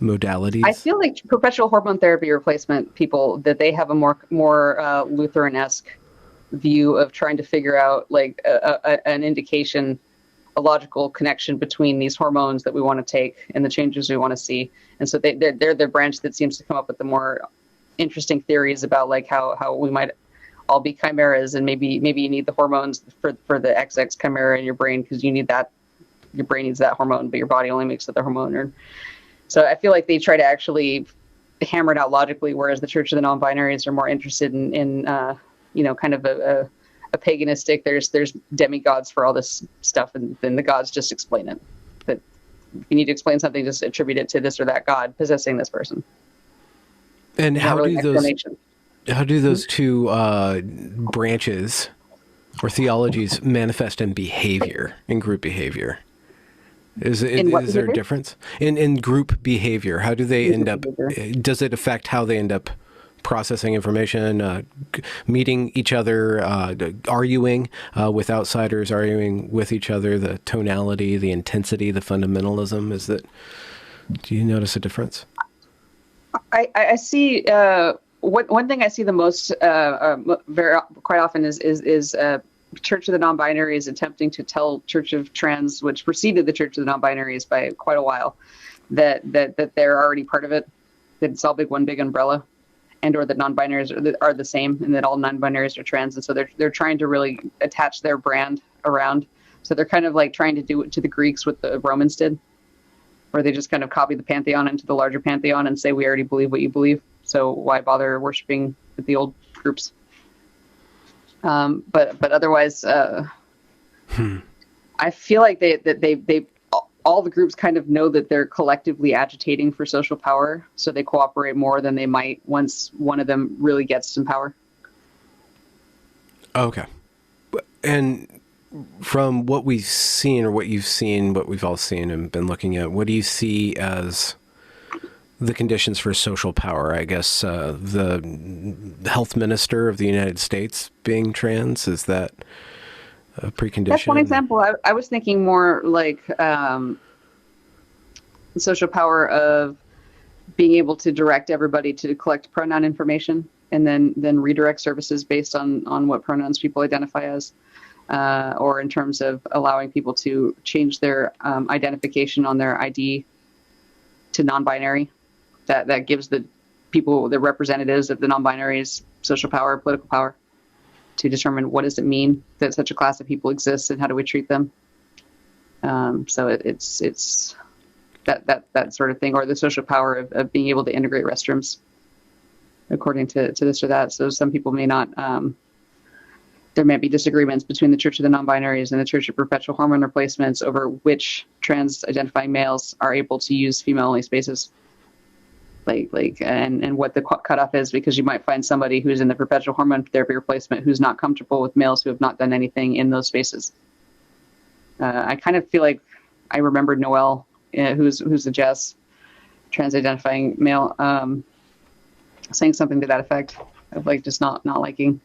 modalities? I feel like perpetual hormone therapy replacement people, that they have a more Lutheran-esque view of trying to figure out like an indication, a logical connection between these hormones that we want to take and the changes we want to see. And so they're the branch that seems to come up with the more interesting theories about like how we might all be chimeras, and maybe you need the hormones for the XX chimera in your brain because you need that. Your brain needs that hormone, but your body only makes the hormone. So I feel like they try to actually hammer it out logically, whereas the Church of the Non-Binaries are more interested in kind of a paganistic. There's demigods for all this stuff, and then the gods just explain it. That if you need to explain something, just attribute it to this or that god possessing this person. And how do those two branches or theologies manifest in behavior, in group behavior? In what Is there a behavior? difference in group behavior? How do they end up? Behavior. Does it affect how they end up processing information, meeting each other, arguing with outsiders, arguing with each other? The tonality, the intensity, the fundamentalism. Do you notice a difference? I see. One thing I see the most quite often is Church of the Non-Binary is attempting to tell Church of Trans, which preceded the Church of the Non-Binaries by quite a while, that they're already part of it, that it's all one big umbrella, and or that non-binaries are the same, and that all non-binaries are trans, and so they're trying to really attach their brand around. So they're kind of like trying to do it to the Greeks what the Romans did, where they just kind of copy the pantheon into the larger pantheon and say, we already believe what you believe, so why bother worshiping the old groups? But otherwise, I feel like they all the groups kind of know that they're collectively agitating for social power, so they cooperate more than they might once one of them really gets some power. Okay. And from what we've seen, or what you've seen, what we've all seen and been looking at, what do you see as the conditions for social power? I guess the health minister of the United States being trans, is that a precondition? That's one example. I was thinking more like social power of being able to direct everybody to collect pronoun information and then redirect services based on what pronouns people identify as, or in terms of allowing people to change their identification on their ID to non-binary. That gives the people, the representatives of the non-binaries, social power, political power, to determine what does it mean that such a class of people exists and how do we treat them. So it's that sort of thing, or the social power of being able to integrate restrooms according to this or that. So some people may not. There may be disagreements between the Church of the Non-Binaries and the Church of Perpetual Hormone Replacements over which trans-identifying males are able to use female-only spaces. And what the cutoff is, because you might find somebody who's in the perpetual hormone therapy replacement who's not comfortable with males who have not done anything in those spaces. I kind of feel like I remembered Noelle, who's a Jess, trans-identifying male, saying something to that effect of like just not liking.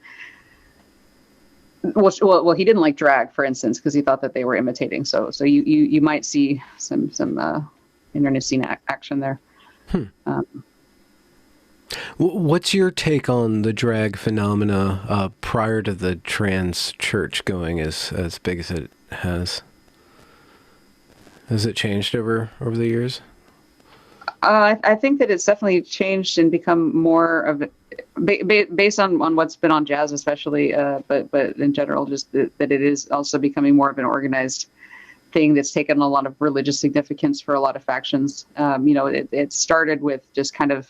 Well, he didn't like drag, for instance, because he thought that they were imitating. So you might see some internecine action there. What's your take on the drag phenomena prior to the trans church going as big as it has? Has it changed over the years? I think that it's definitely changed and become more of based on what's been on jazz, especially, but in general, just that it is also becoming more of an organized thing that's taken a lot of religious significance for a lot of factions. It started with just kind of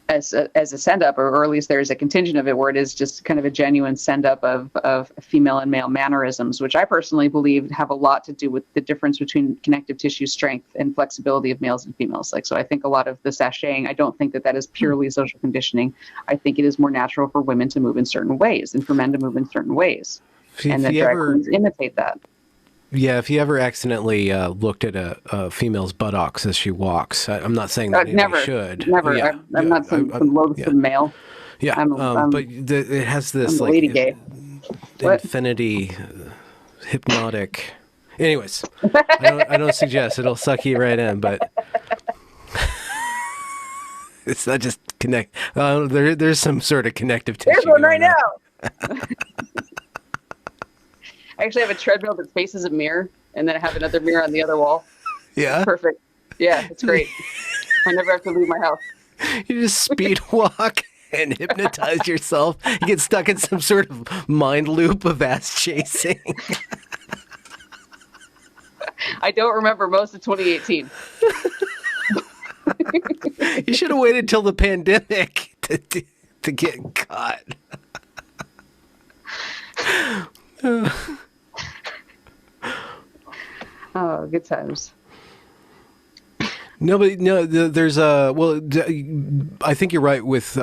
as a send up, or at least there's a contingent of it where it is just kind of a genuine send up of female and male mannerisms, which I personally believe have a lot to do with the difference between connective tissue strength and flexibility of males and females. So I think a lot of the sashaying, I don't think that is purely social conditioning. I think it is more natural for women to move in certain ways and for men to move in certain ways. And then drag queens imitate that. Yeah, if you ever accidentally looked at a female's buttocks as she walks, I'm not saying that anybody should. Never. Yeah, I'm not some loathsome male. Yeah, but it has this like lady gay. infinity, hypnotic. Anyways, I don't suggest it'll suck you right in, but it's not just connect. There's some sort of connective tissue. There's one right now. I actually have a treadmill that faces a mirror, and then I have another mirror on the other wall. Yeah. It's perfect. Yeah, it's great. I never have to leave my house. You just speed walk and hypnotize yourself. You get stuck in some sort of mind loop of ass chasing. I don't remember most of 2018. You should have waited till the pandemic to get caught. Oh, good times. No, but no, there's I think you're right with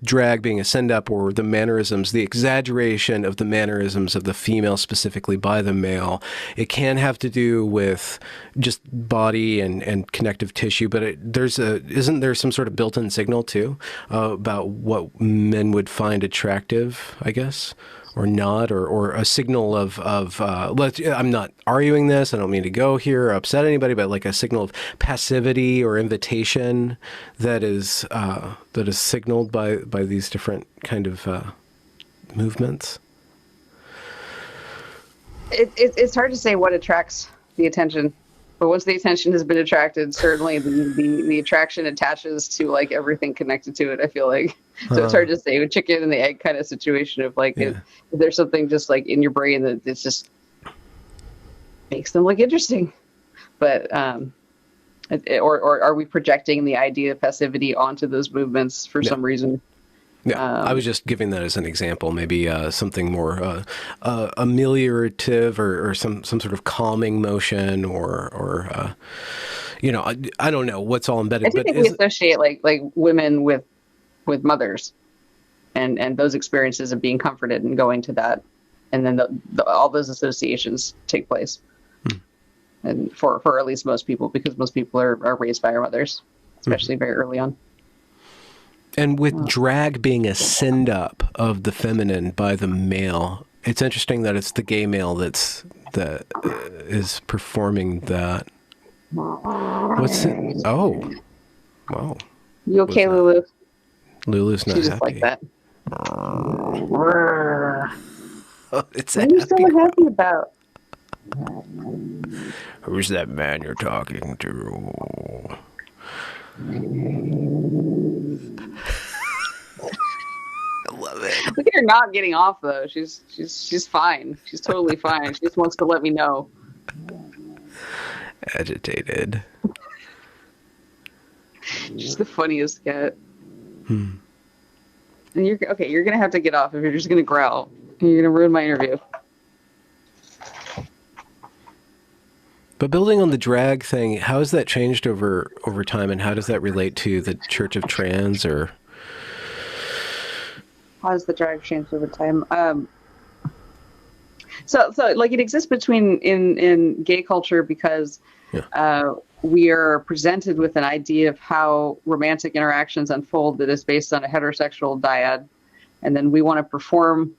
drag being a send up, or the mannerisms, the exaggeration of the mannerisms of the female specifically by the male. It can have to do with just body and connective tissue, but isn't there some sort of built-in signal too about what men would find attractive, I guess? Or not, or a signal of I'm not arguing this. I don't mean to go here or upset anybody, but like a signal of passivity or invitation that is signaled by these different kind of movements. It's hard to say what attracts the attention, but once the attention has been attracted, certainly the attraction attaches to like everything connected to it, I feel like. So it's hard to say, a chicken and the egg kind of situation of like, if there's something just like in your brain that it's just makes them look interesting. But, or are we projecting the idea of passivity onto those movements for some reason? Yeah, I was just giving that as an example, maybe something more ameliorative or some sort of calming motion or I don't know what's all embedded. I think we associate like women with mothers and those experiences of being comforted and going to that. And then all those associations take place. And for at least most people, because most people are raised by our mothers, especially very early on. And with drag being a send-up of the feminine by the male, it's interesting that it's the gay male that is performing that. What's it? Oh, wow. You okay, Lulu? Lulu's not She's happy. Just like that. Oh, it's what are you so happy about? Who's that man you're talking to? I love it. Look at her not getting off though. She's fine. She's totally fine. She just wants to let me know. Agitated. She's the funniest cat. And you're gonna have to get off if you're just gonna growl. You're gonna ruin my interview. But building on the drag thing, how has that changed over time, and how does that relate to the Church of Trans? Or how has the drag changed over time? So like it exists in gay culture because we are presented with an idea of how romantic interactions unfold that is based on a heterosexual dyad, and then we want to perform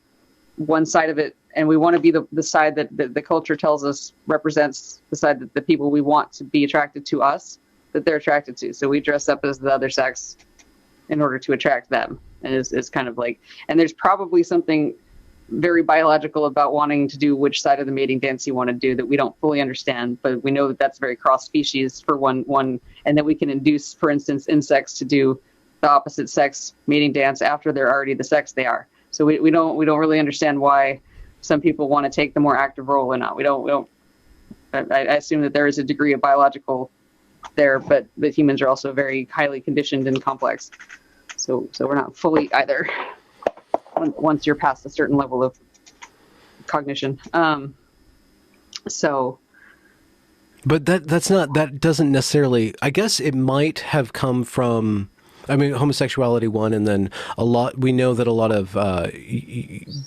one side of it, and we want to be the side that the culture tells us represents the side that the people we want to be attracted to us, that they're attracted to. So we dress up as the other sex in order to attract them. And it's kind of like, and there's probably something very biological about wanting to do which side of the mating dance you want to do that we don't fully understand, but we know that that's very cross species for one, and that we can induce, for instance, insects to do the opposite sex mating dance after they're already the sex they are. So we don't really understand why some people want to take the more active role or not. We don't. I assume that there is a degree of biological there, but humans are also very highly conditioned and complex. So we're not fully either. Once you're past a certain level of cognition, But that doesn't necessarily. I guess it might have come from. I mean, homosexuality one, and then we know that a lot of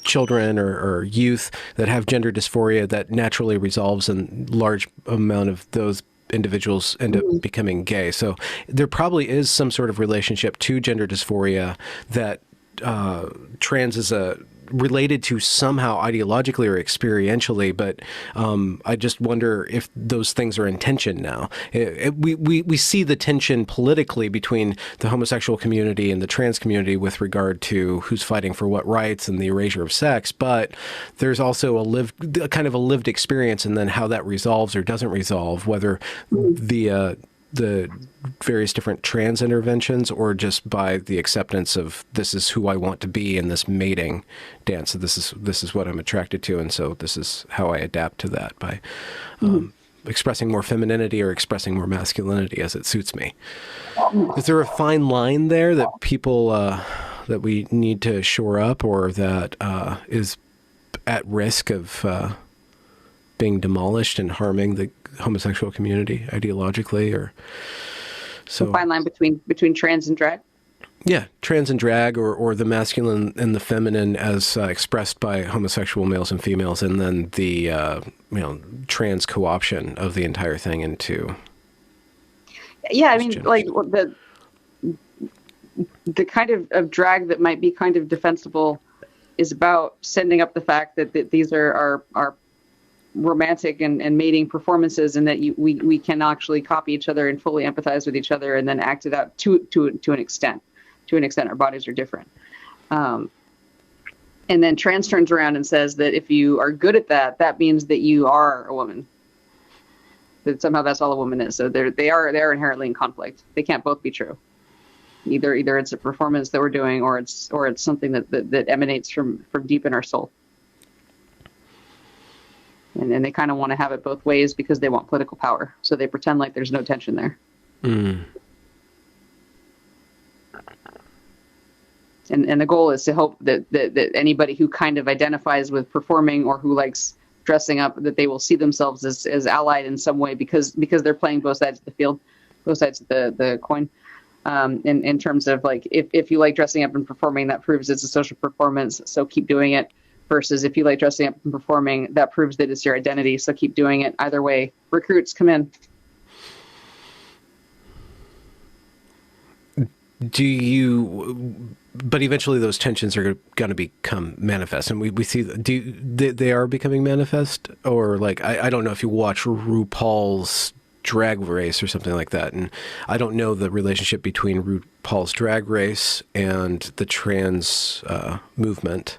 children or youth that have gender dysphoria, that naturally resolves, and large amount of those individuals end up becoming gay. So there probably is some sort of relationship to gender dysphoria that trans is related to somehow ideologically or experientially, but I just wonder if those things are in tension now. We see the tension politically between the homosexual community and the trans community with regard to who's fighting for what rights and the erasure of sex, but there's also a kind of a lived experience, and then how that resolves or doesn't resolve, whether the various different trans interventions or just by the acceptance of this is who I want to be in this mating dance. So this is what I'm attracted to, and so this is how I adapt to that by expressing more femininity or expressing more masculinity as it suits me. Is there a fine line there that people that we need to shore up, or that is at risk of being demolished and harming the homosexual community ideologically? Or The fine line between trans and drag. Yeah, trans and drag, or the masculine and the feminine as expressed by homosexual males and females, and then the trans co-option of the entire thing into. Yeah, I mean, like the kind of drag that might be kind of defensible is about sending up the fact that these are romantic and mating performances, and that we can actually copy each other and fully empathize with each other, and then act it out to an extent. To an extent, our bodies are different. And then trans turns around and says that if you are good at that, that means that you are a woman. That somehow that's all a woman is. So they are inherently in conflict. They can't both be true. Either it's a performance that we're doing, or it's something that emanates from deep in our soul. And they kind of want to have it both ways because they want political power. So they pretend like there's no tension there. Mm. And the goal is to hope that anybody who kind of identifies with performing or who likes dressing up, that they will see themselves as allied in some way because they're playing both sides of the field, both sides of the coin. In terms of like, if you like dressing up and performing, that proves it's a social performance, so keep doing it. Versus if you like dressing up and performing, that proves that it's your identity, so keep doing it. Either way, recruits, come in. But eventually those tensions are going to become manifest, and we see they are becoming manifest, or like I don't know if you watch RuPaul's Drag Race or something like that, and I don't know the relationship between RuPaul's Drag Race and the trans movement,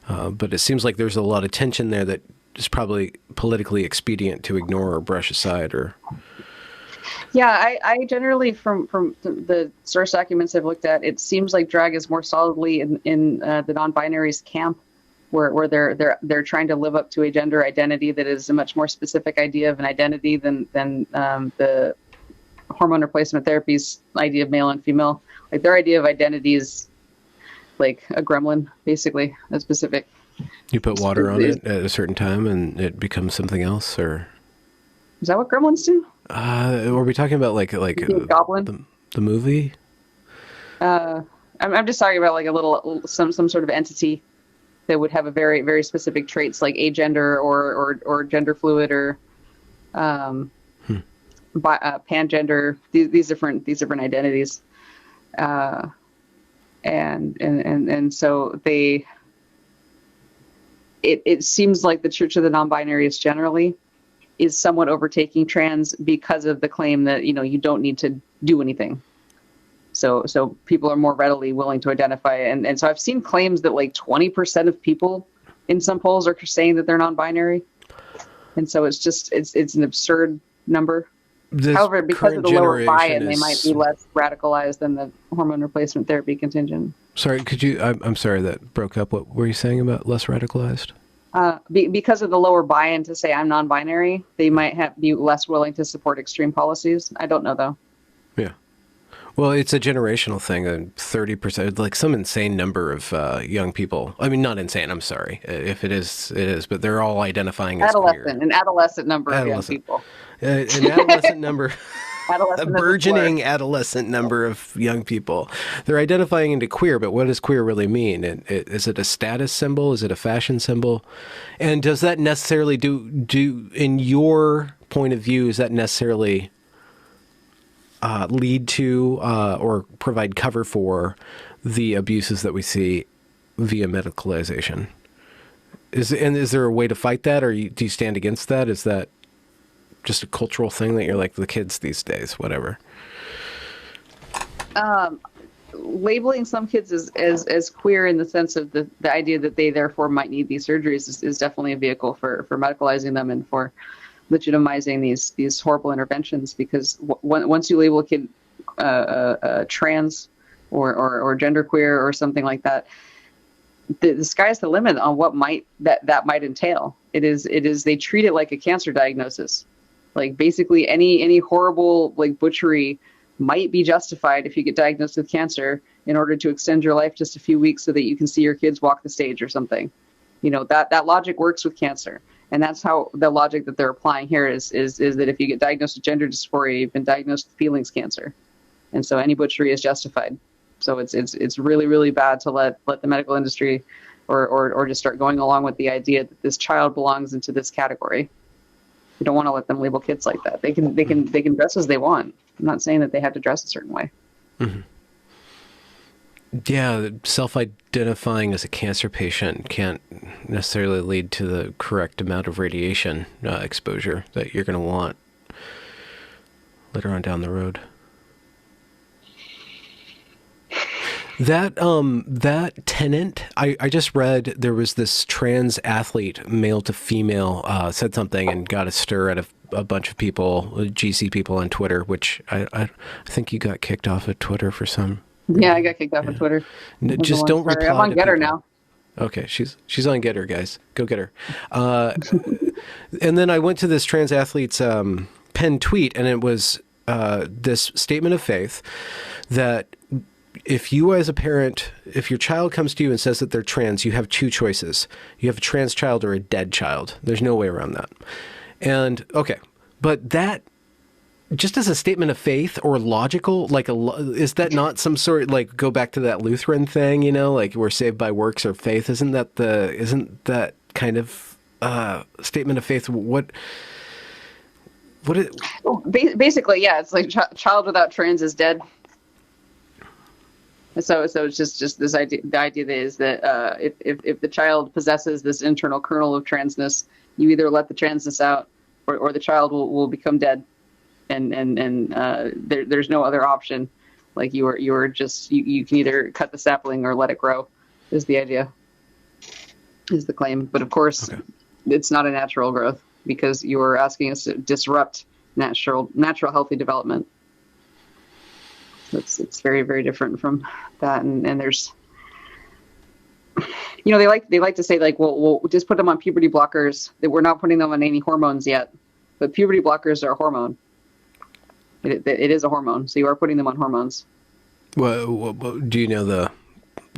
but it seems like there's a lot of tension there that is probably politically expedient to ignore or brush aside, or. Yeah, I generally, from the source documents I've looked at, it seems like drag is more solidly in the non-binaries camp, where they're trying to live up to a gender identity that is a much more specific idea of an identity than the hormone replacement therapy's idea of male and female. Like their idea of identity is like a gremlin, basically, a specific. You put water on it at a certain time and it becomes something else, or. Is that what gremlins do? Were we talking about like Goblin? The movie? I'm just talking about like a little some sort of entity that would have a very, very specific traits like agender or gender fluid or pangender. These different identities, and so they. It seems like the Church of the Non-Binaries generally is somewhat overtaking trans because of the claim that, you don't need to do anything. So people are more readily willing to identify. And so I've seen claims that like 20% of people in some polls are saying that they're non-binary. And so it's an absurd number. However, because of the lower buy-in, they might be less radicalized than the hormone replacement therapy contingent. Sorry, I'm sorry that broke up. What were you saying about less radicalized? Because of the lower buy-in to say I'm non-binary, they might be less willing to support extreme policies. I don't know, though. Yeah. Well, it's a generational thing. 30%, like some insane number of young people. I mean, not insane, I'm sorry. If it is, it is. But they're all identifying as queer. An adolescent number of young people. An adolescent number. A burgeoning adolescent number of young people. They're identifying into queer, but what does queer really mean? Is it a status symbol? Is it a fashion symbol? And does that necessarily do in your point of view, is that necessarily lead to or provide cover for the abuses that we see via medicalization? Is there a way to fight that, or do you stand against that? Is that just a cultural thing that you're like the kids these days, whatever? Labeling some kids as queer in the sense of the idea that they therefore might need these surgeries is definitely a vehicle for medicalizing them and for legitimizing these horrible interventions. Because once you label a kid trans or genderqueer or something like that, the sky's the limit on what that might entail. It is they treat it like a cancer diagnosis. Like basically any horrible like butchery might be justified if you get diagnosed with cancer in order to extend your life just a few weeks so that you can see your kids walk the stage or something. That logic works with cancer. And that's how the logic that they're applying here is that if you get diagnosed with gender dysphoria, you've been diagnosed with feelings cancer. And so any butchery is justified. So it's really, really bad to let the medical industry or just start going along with the idea that this child belongs into this category. You don't want to let them label kids like that. They can dress as they want. I'm not saying that they have to dress a certain way. Mm-hmm. Yeah, self-identifying as a cancer patient can't necessarily lead to the correct amount of radiation exposure that you're going to want later on down the road. That tenant, I just read there was this trans athlete, male to female, said something and got a stir out of a bunch of people, GC people on Twitter, which I think you got kicked off of Twitter for some. Yeah, I got kicked off of Twitter. Just don't reply. I'm on Getter now. Okay, she's on Getter, guys. Go get her. And then I went to this trans athlete's pinned tweet, and it was this statement of faith that if you as a parent, if your child comes to you and says that they're trans, you have two choices. You have a trans child or a dead child. There's no way around that. And okay, but that, just as a statement of faith or logical, like is that not some sort, like, go back to that Lutheran thing, you know, like we're saved by works or faith? Isn't that kind of statement of faith? Basically, yeah, it's like child without trans is dead. So it's just this idea. The idea is that if the child possesses this internal kernel of transness, you either let the transness out, or the child will become dead. And there's no other option. Like you can either cut the sapling or let it grow, is the idea, is the claim. But of course, okay, it's not a natural growth, because you are asking us to disrupt natural healthy development. It's very, very different from that. And there's, you know, they like to say, like, we'll just put them on puberty blockers, that we're not putting them on any hormones yet, but puberty blockers are a hormone. It is a hormone, so you are putting them on hormones. Well, do you know the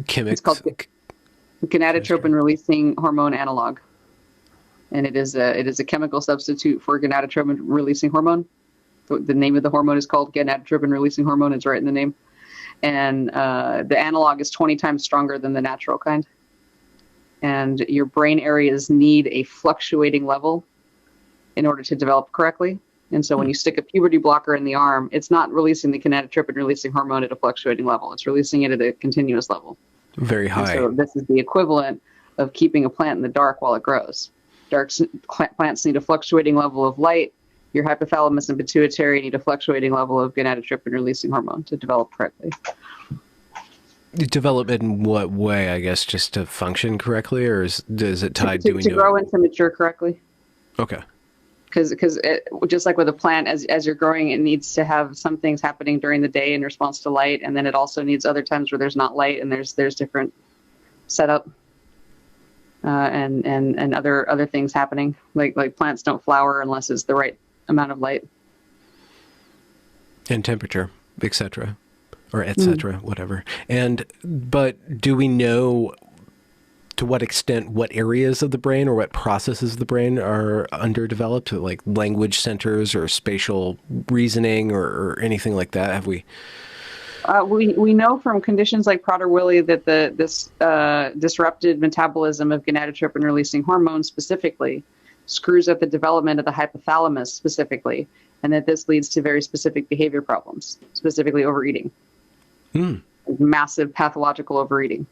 chemics? It's called gonadotropin-releasing hormone analog, and it is a chemical substitute for gonadotropin-releasing hormone. The name of the hormone is called gonadotropin-releasing hormone. It's right in the name, and the analog is 20 times stronger than the natural kind. And your brain areas need a fluctuating level in order to develop correctly. And so when you stick a puberty blocker in the arm, it's not releasing the gonadotropin-releasing hormone at a fluctuating level. It's releasing it at a continuous level. Very high. And so this is the equivalent of keeping a plant in the dark while it grows. Plants need a fluctuating level of light. Your hypothalamus and pituitary need a fluctuating level of gonadotropin-releasing hormone to develop correctly. Develop in what way, I guess, just to function correctly, or is it tied to grow and to mature correctly? Okay. Because just like with a plant, as you're growing, it needs to have some things happening during the day in response to light, and then it also needs other times where there's not light and there's different setup and other things happening. Like plants don't flower unless it's the right amount of light and temperature, etc., or etc., whatever. But do we know to what extent what areas of the brain or what processes of the brain are underdeveloped, like language centers or spatial reasoning or anything like that? Have we? We know from conditions like Prader-Willi that this disrupted metabolism of gonadotropin-releasing hormones specifically screws up the development of the hypothalamus specifically, and that this leads to very specific behavior problems, specifically overeating. Massive pathological overeating.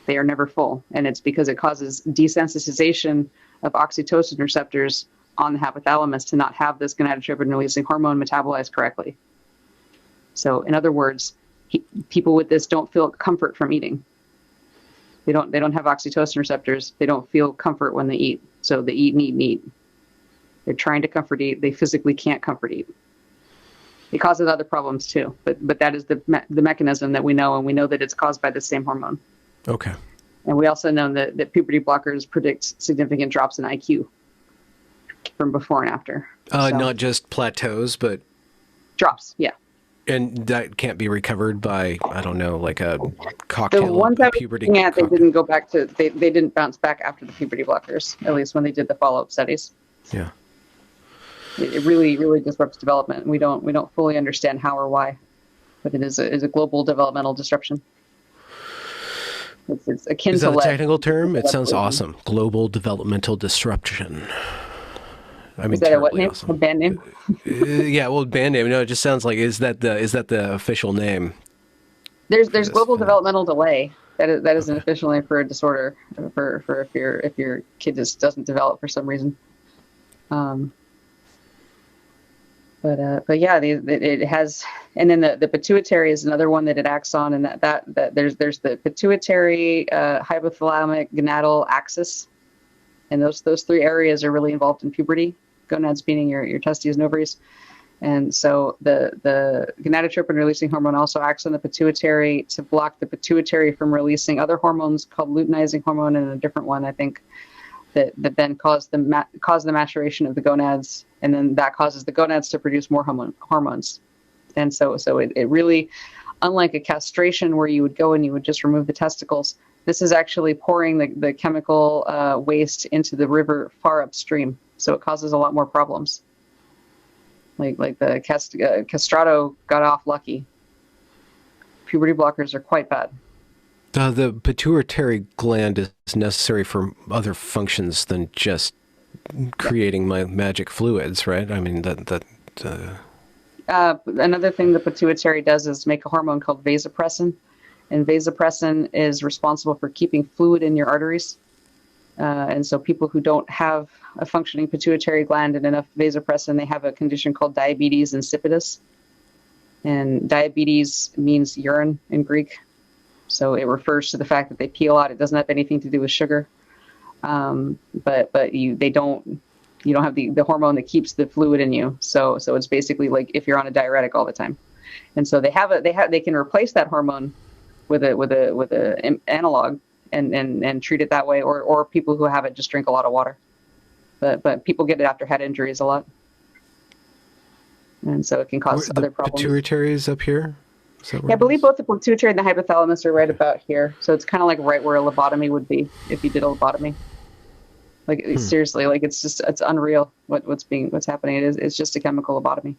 They are never full, and it's because it causes desensitization of oxytocin receptors on the hypothalamus to not have this gonadotropin-releasing hormone metabolized correctly. So, in other words, people with this don't feel comfort from eating. They don't have oxytocin receptors. They don't feel comfort when they eat. So they eat and eat and eat. They're trying to comfort eat. They physically can't comfort eat. It causes other problems too, but that is the mechanism that we know, and we know that it's caused by the same hormone. Okay. And we also know that puberty blockers predict significant drops in IQ from before and after. Not just plateaus, but drops. Yeah. And that can't be recovered by, I don't know, like a cocktail. The ones I was puberty looking at, they didn't go back to, they didn't bounce back after the puberty blockers, at least when they did the follow-up studies. Yeah. It really, really disrupts development. We don't fully understand how or why. but it is a global developmental disruption. It's akin Is to that a lead. technical term? It sounds Poison. awesome. Global developmental disruption. I mean, Is that a what terribly name? A awesome. band name? Yeah, well, band name. No, it just sounds like is that the official name for There's this global phenomenon? developmental delay. That is an Okay. official name for a disorder for if your kid just doesn't develop for some reason. Um, but yeah, it has, and then the pituitary is another one that it acts on, and that there's the pituitary, hypothalamic, gonadal axis, and those three areas are really involved in puberty. Gonads meaning your testes and ovaries. And so the gonadotropin releasing hormone also acts on the pituitary to block the pituitary from releasing other hormones called luteinizing hormone, and a different one, I think, that then cause the maturation of the gonads, and then that causes the gonads to produce more hormones. And so it really, unlike a castration where you would go and you would just remove the testicles, this is actually pouring the chemical waste into the river far upstream. So it causes a lot more problems. Like the castrato got off lucky. Puberty blockers are quite bad. The pituitary gland is necessary for other functions than just creating my magic fluids, right? I mean that. Another thing the pituitary does is make a hormone called vasopressin, and vasopressin is responsible for keeping fluid in your arteries. And so people who don't have a functioning pituitary gland and enough vasopressin, they have a condition called diabetes insipidus. And diabetes means urine in Greek. So it refers to the fact that they pee a lot. It doesn't have anything to do with sugar. But you don't have the hormone that keeps the fluid in you. So it's basically like if you're on a diuretic all the time. And so they can replace that hormone with a analog and treat it that way, or people who have it just drink a lot of water. But people get it after head injuries a lot. And so it can cause other problems. The pituitary is up here? Yeah, I believe both the pituitary and the hypothalamus are right about here. So it's kind of like right where a lobotomy would be if you did a lobotomy. Like seriously, like it's unreal what's happening. It's just a chemical lobotomy,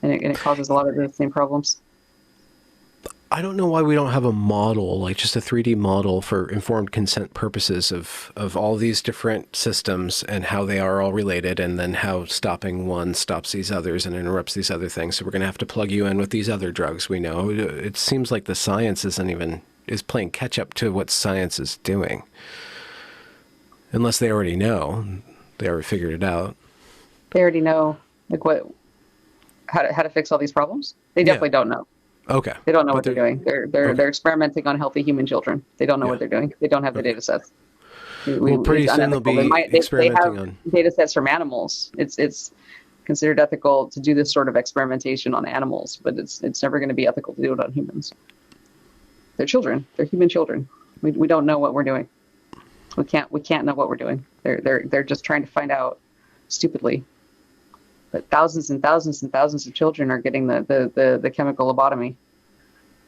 and it causes a lot of the same problems. I don't know why we don't have a model, like just a 3D model for informed consent purposes of all these different systems and how they are all related, and then how stopping one stops these others and interrupts these other things. So we're going to have to plug you in with these other drugs we know. It seems like the science is playing catch up to what science is doing. Unless they already know. They already figured it out. They already know how to fix all these problems. They definitely don't know. Okay. They don't know what they're doing. They're experimenting on healthy human children. They don't know what they're doing. They don't have the data sets. Pretty soon they'll be experimenting on data sets from animals. It's considered ethical to do this sort of experimentation on animals, but it's never going to be ethical to do it on humans. They're children. They're human children. We don't know what we're doing. We can't know what we're doing. They're just trying to find out stupidly. But thousands and thousands and thousands of children are getting the chemical lobotomy.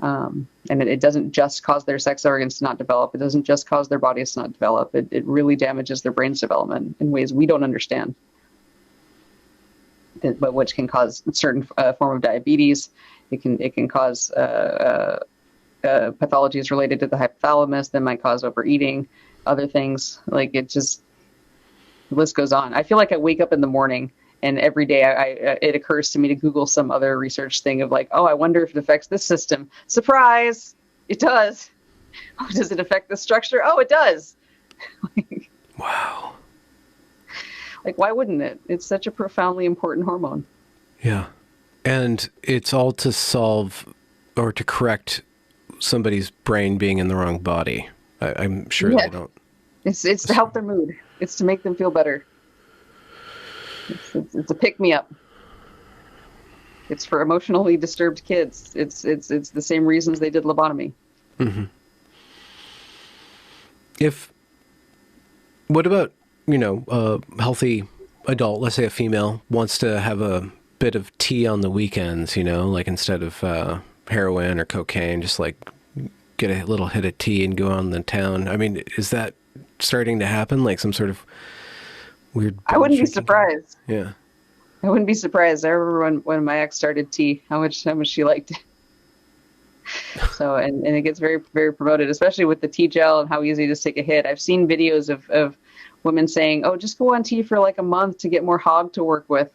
And it doesn't just cause their sex organs to not develop. It doesn't just cause their bodies to not develop. It really damages their brain's development in ways we don't understand. But which can cause a certain form of diabetes. It can cause pathologies related to the hypothalamus that might cause overeating, other things. Like the list goes on. I feel like I wake up in the morning and every day it occurs to me to Google some other research thing of like, oh, I wonder if it affects this system. Surprise! It does. Oh, does it affect the structure? Oh, it does. Wow. Like, why wouldn't it? It's such a profoundly important hormone. Yeah. And it's all to solve or to correct somebody's brain being in the wrong body. I'm sure they don't. It's to help their mood. It's to make them feel better. It's a pick-me-up. It's for emotionally disturbed kids. It's the same reasons they did lobotomy. Mm-hmm. What about, a healthy adult, let's say a female, wants to have a bit of tea on the weekends, like instead of heroin or cocaine, just like get a little hit of tea and go on the town. I mean, is that starting to happen? Like some sort of weird... I wouldn't be surprised. Yeah. I wouldn't be surprised. I remember when my ex started tea, how much she liked it. So, and it gets very, very promoted, especially with the T gel and how easy it is to take a hit. I've seen videos of women saying, "Oh, just go on T for like a month to get more hog to work with,"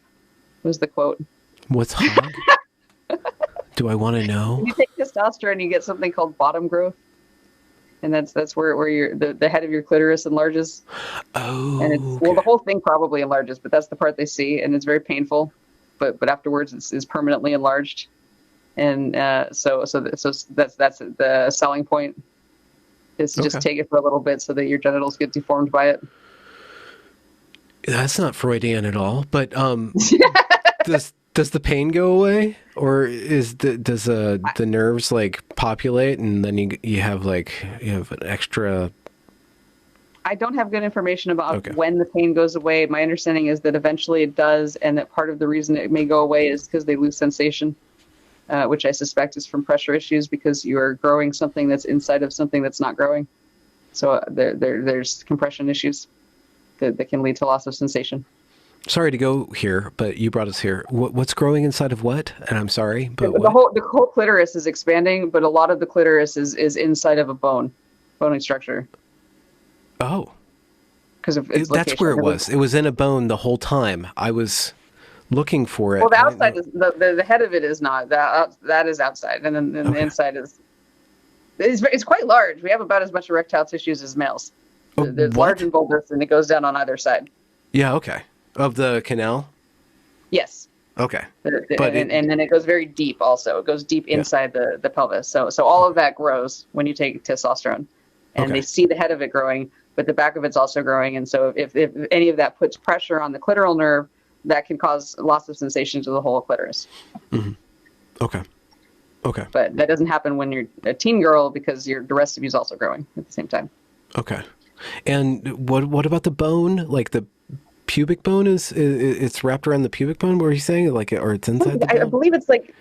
was the quote. What's hog? Do I want to know? When you take testosterone, you get something called bottom growth. And that's where the head of your clitoris enlarges. Oh, and it's okay. well, the whole thing probably enlarges, but that's the part they see, and it's very painful. But afterwards, it's permanently enlarged, and so that's the selling point is to just take it for a little bit so that your genitals get deformed by it. That's not Freudian at all. But does the pain go away, or does the nerves like populate, and then you have an extra? I don't have good information about when the pain goes away. My understanding is that eventually it does, and that part of the reason it may go away is because they lose sensation, which I suspect is from pressure issues, because you are growing something that's inside of something that's not growing. So there's compression issues that can lead to loss of sensation. Sorry to go here, but you brought us here. What's growing inside of what? And I'm sorry, but the whole clitoris is expanding, but a lot of the clitoris is inside of a bony structure. Oh, because of its that's location. where it was. It was in a bone the whole time. I was looking for it. Well, the outside is the head of it is not that is outside, and then the inside is quite large. We have about as much erectile tissues as males. There's large and bulbous, and it goes down on either side. Yeah. Okay. Of the canal. Yes. Okay. And then it goes very deep. Also, it goes deep inside the pelvis. So all of that grows when you take testosterone, and they see the head of it growing, but the back of it's also growing. And so if any of that puts pressure on the clitoral nerve, that can cause loss of sensation to the whole clitoris. Mm-hmm. Okay. But that doesn't happen when you're a teen girl, because the rest of you is also growing at the same time. Okay. And what about the bone? Like the pubic bone it's wrapped around the pubic bone? What are you saying? Or it's inside the bone? I believe it's like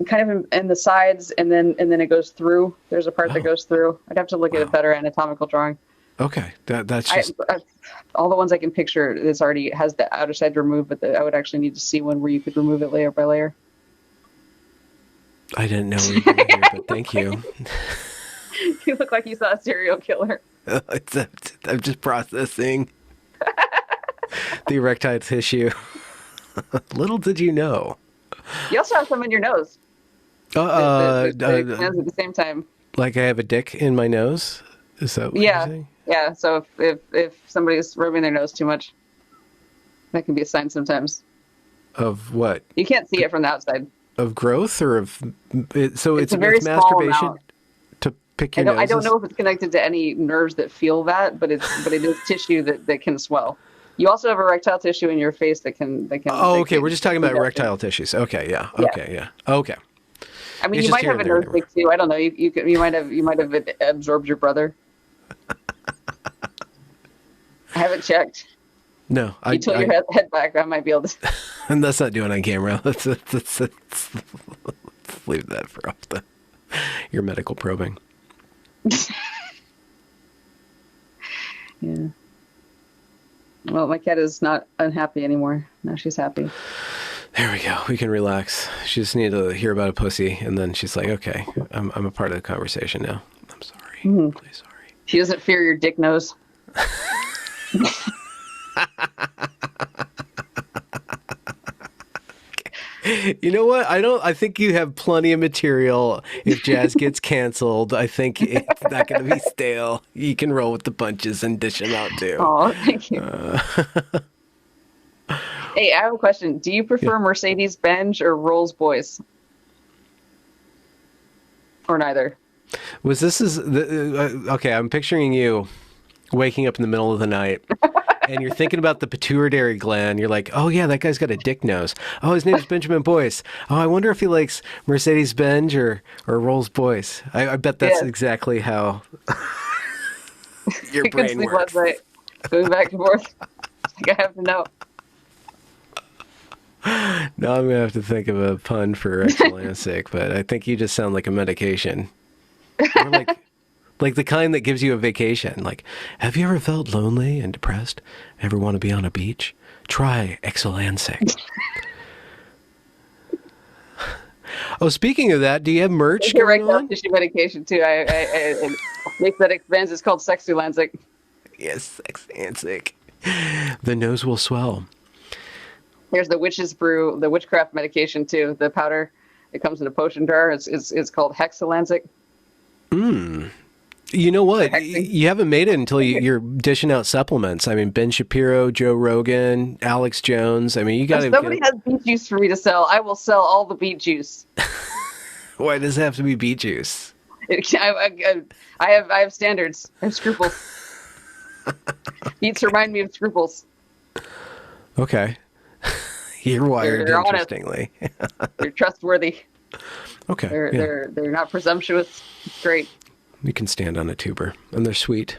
kind of in the sides, and then it goes through. There's a part that goes through. I'd have to look at a better anatomical drawing. Okay, that's just all the ones I can picture. This already has the outer side removed, but I would actually need to see one where you could remove it layer by layer. I didn't know we were doing here, but thank you. You look like you saw a serial killer. I'm just processing the erectile tissue. Little did you know. You also have some in your nose. At the same time. Like I have a dick in my nose? Is that what you're saying? Yeah. So if somebody's rubbing their nose too much, that can be a sign sometimes. Of what? You can't see it from the outside. Of growth, or of so it's a very masturbation small amount. To pick your nose. I don't know if it's connected to any nerves that feel that, but it is tissue that can swell. You also have erectile tissue in your face that can. Oh, okay. We're just talking about erectile tissues. Okay, yeah. Okay, yeah. Okay. I mean, you might have a nose pick too. I don't know. You might have absorbed your brother. I haven't checked. No, you tilt your head back. I might be able to. And that's not doing on camera. Let's leave that for your medical probing. Yeah. Well, my cat is not unhappy anymore. Now she's happy. There we go. We can relax. She just needed to hear about a pussy, and then she's like, "Okay, I'm a part of the conversation now. I'm sorry. Mm-hmm. Please, sorry." She doesn't fear your dick nose. You know what? I think you have plenty of material. If Jazz gets canceled, I think it's not going to be stale. You can roll with the punches and dish them out too. Oh, thank you. Hey, I have a question. Do you prefer Mercedes-Benz or Rolls-Royce? Or neither? Okay, I'm picturing you waking up in the middle of the night. And you're thinking about the pituitary gland. You're like, oh, yeah, that guy's got a dick nose. Oh, his name's Benjamin Boyce. Oh, I wonder if he likes Mercedes-Benz or Rolls-Royce. I bet that's exactly how your brain works. Last night, going back and forth. I have to know. No, I'm going to have to think of a pun for Exulansic, but I think you just sound like a medication. Or like the kind that gives you a vacation. Like, have you ever felt lonely and depressed? Ever want to be on a beach? Try Exulansic. Oh, speaking of that, do you have merch You're right going now, on? tissue medication too. I make that expands. It's called Exulansic. Yes, Exulansic. The nose will swell. There's the witch's brew, the witchcraft medication too. The powder. It comes in a potion jar. It's called Hexalansic. You know what? Hexing. You haven't made it until you're dishing out supplements. I mean, Ben Shapiro, Joe Rogan, Alex Jones. I mean, you got If to somebody get. has beet juice for me to sell, I will sell all the beet juice. Why does it have to be beet juice? I have standards. I have scruples. Beets remind me of scruples. Okay. You're wired They're honest. interestingly. They're trustworthy. Okay. They're not presumptuous. It's great. You can stand on a tuber, and they're sweet.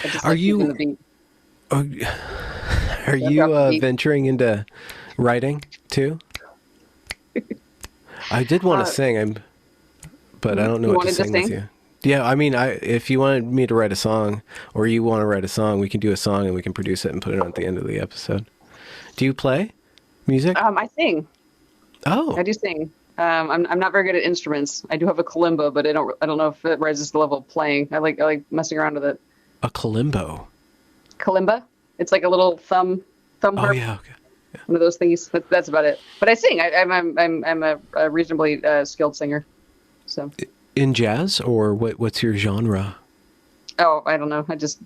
I just Are like using you the beet. are Yeah, you drop the beat. venturing into writing too? I did want to sing, but I don't know You what to wanted to sing with sing? you. Yeah, I mean, if you wanted me to write a song, or you want to write a song, we can do a song and we can produce it and put it on at the end of the episode. Do you play music? I sing. Oh, I do sing. I'm not very good at instruments. I do have a kalimba, but I don't know if it rises to the level of playing. I like messing around with it. a kalimbo. Kalimba. It's like a little thumb Oh harp. yeah, okay. One of those things. That's about it. But I sing. I'm a reasonably skilled singer. So. In jazz, or what's your genre? Oh, I don't know. I just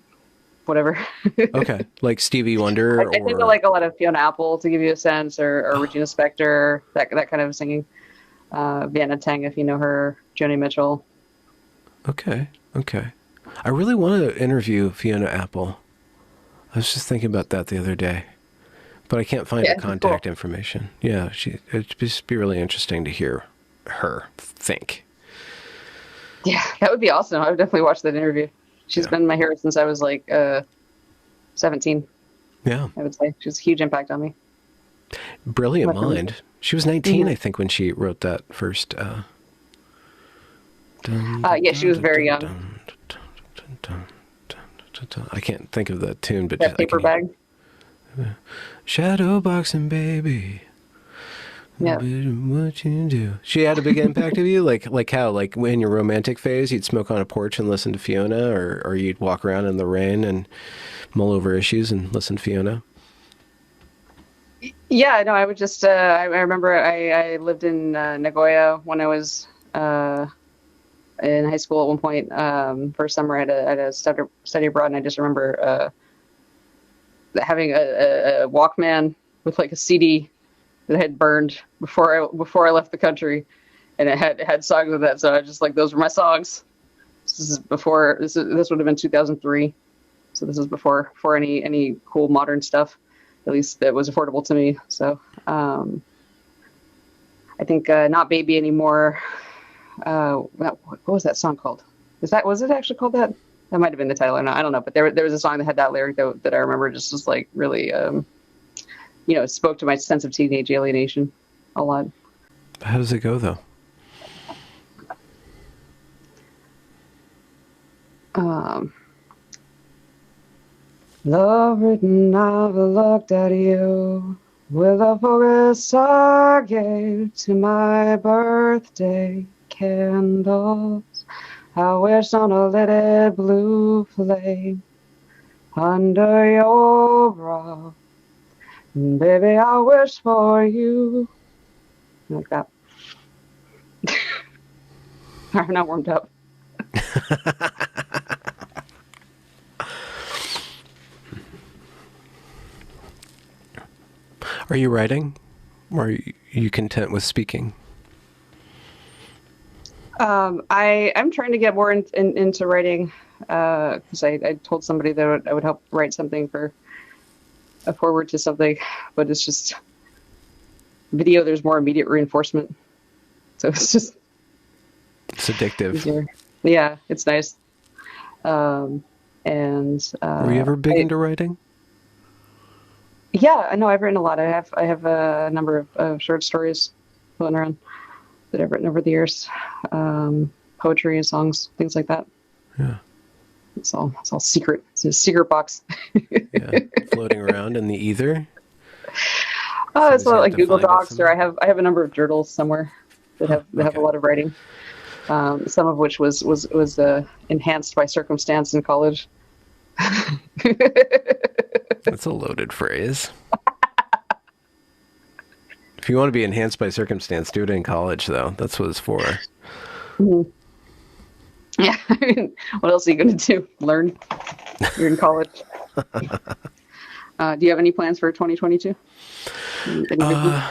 whatever. Okay, like Stevie Wonder, I tend to or like a lot of Fiona Apple to give you a sense, or Regina Spektor, that kind of singing. Vienna Teng, if you know her, Joni Mitchell. okay. I really want to interview Fiona Apple. I was just thinking about that the other day, but I can't find Yeah, her she's contact cool. information. Yeah, it'd just be really interesting to hear her think. Yeah, that would be awesome. I would definitely watch that interview. She's Yeah. been my hero since I was like 17. Yeah, I would say she has a huge impact on me. brilliant Definitely. mind. She was 19, Mhm. I think, when she wrote that first. Yeah, she was very young. I can't think of the tune, but That I paper can. bag. Shadow boxing, baby. Yeah. What you do? She had a big impact of you, like how, like in your romantic phase, you'd smoke on a porch and listen to Fiona, or you'd walk around in the rain and mull over issues and listen to Fiona. Yeah, no, I would just. I remember I lived in Nagoya when I was in high school at one point. For summer, I had a study abroad, and I just remember having a Walkman with like a CD that I had burned before I left the country, and it had songs of that. So I just like, those were my songs. This is before. This would have been 2003. So this is before any cool modern stuff, at least that was affordable to me. So I think Not Baby Anymore. What was that song called? Was it actually called that? That might have been the title or not. I don't know. But there was a song that had that lyric that I remember just was like really, it spoke to my sense of teenage alienation a lot. How does it go, though? Love written, I've looked at you with a focus I gave to my birthday candles. I wish on a little blue flame under your brow. Baby, I wish for you. Like that. I'm not warmed up. Are you writing, or are you content with speaking? I'm trying to get more into writing because I told somebody that I would help write something for a forward to something, but it's just video. There's more immediate reinforcement, so it's just It's addictive. easier. Yeah, it's nice. And Were you ever big into writing? Yeah, I know I've written a lot. I have a number of short stories floating around that I've written over the years. Poetry and songs, things like that. Yeah. It's all secret. It's a secret box. Yeah. Floating around in the ether. Oh, it's Somebody's got to like Google find it Docs, or somehow. I have a number of journals somewhere that have a Okay. lot of writing. Some of which was enhanced by circumstance in college. That's a loaded phrase. If you want to be enhanced by circumstance, do it in college, though. That's what it's for. Mhm. Yeah, I mean, what else are you going to do? Learn? You're in college. Do you have any plans for 2022? Any vision?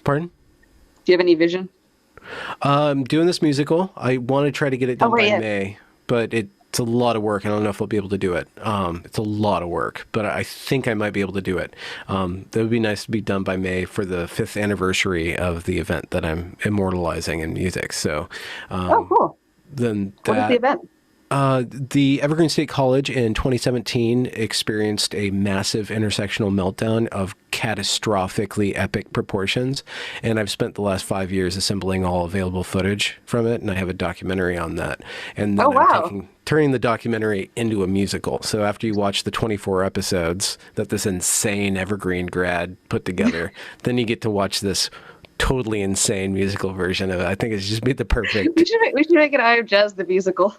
Pardon? Do you have any vision? I'm doing this musical. I want to try to get it Oh, done right, by yeah. May, but it's a lot of work. I don't know if I'll be able to do it. It's a lot of work, but I think I might be able to do it. That would be nice to be done by May for the 5th anniversary of the event that I'm immortalizing in music. So Oh, cool. then What is the that event? the Evergreen State College in 2017 experienced a massive intersectional meltdown of catastrophically epic proportions. And I've spent the last 5 years assembling all available footage from it. And I have a documentary on that. And then Oh, I'm wow. turning the documentary into a musical. So after you watch the 24 episodes that this insane Evergreen grad put together, then you get to watch this totally insane musical version of it. I think it's just be the perfect. We should make an Eye of Jazz the musical.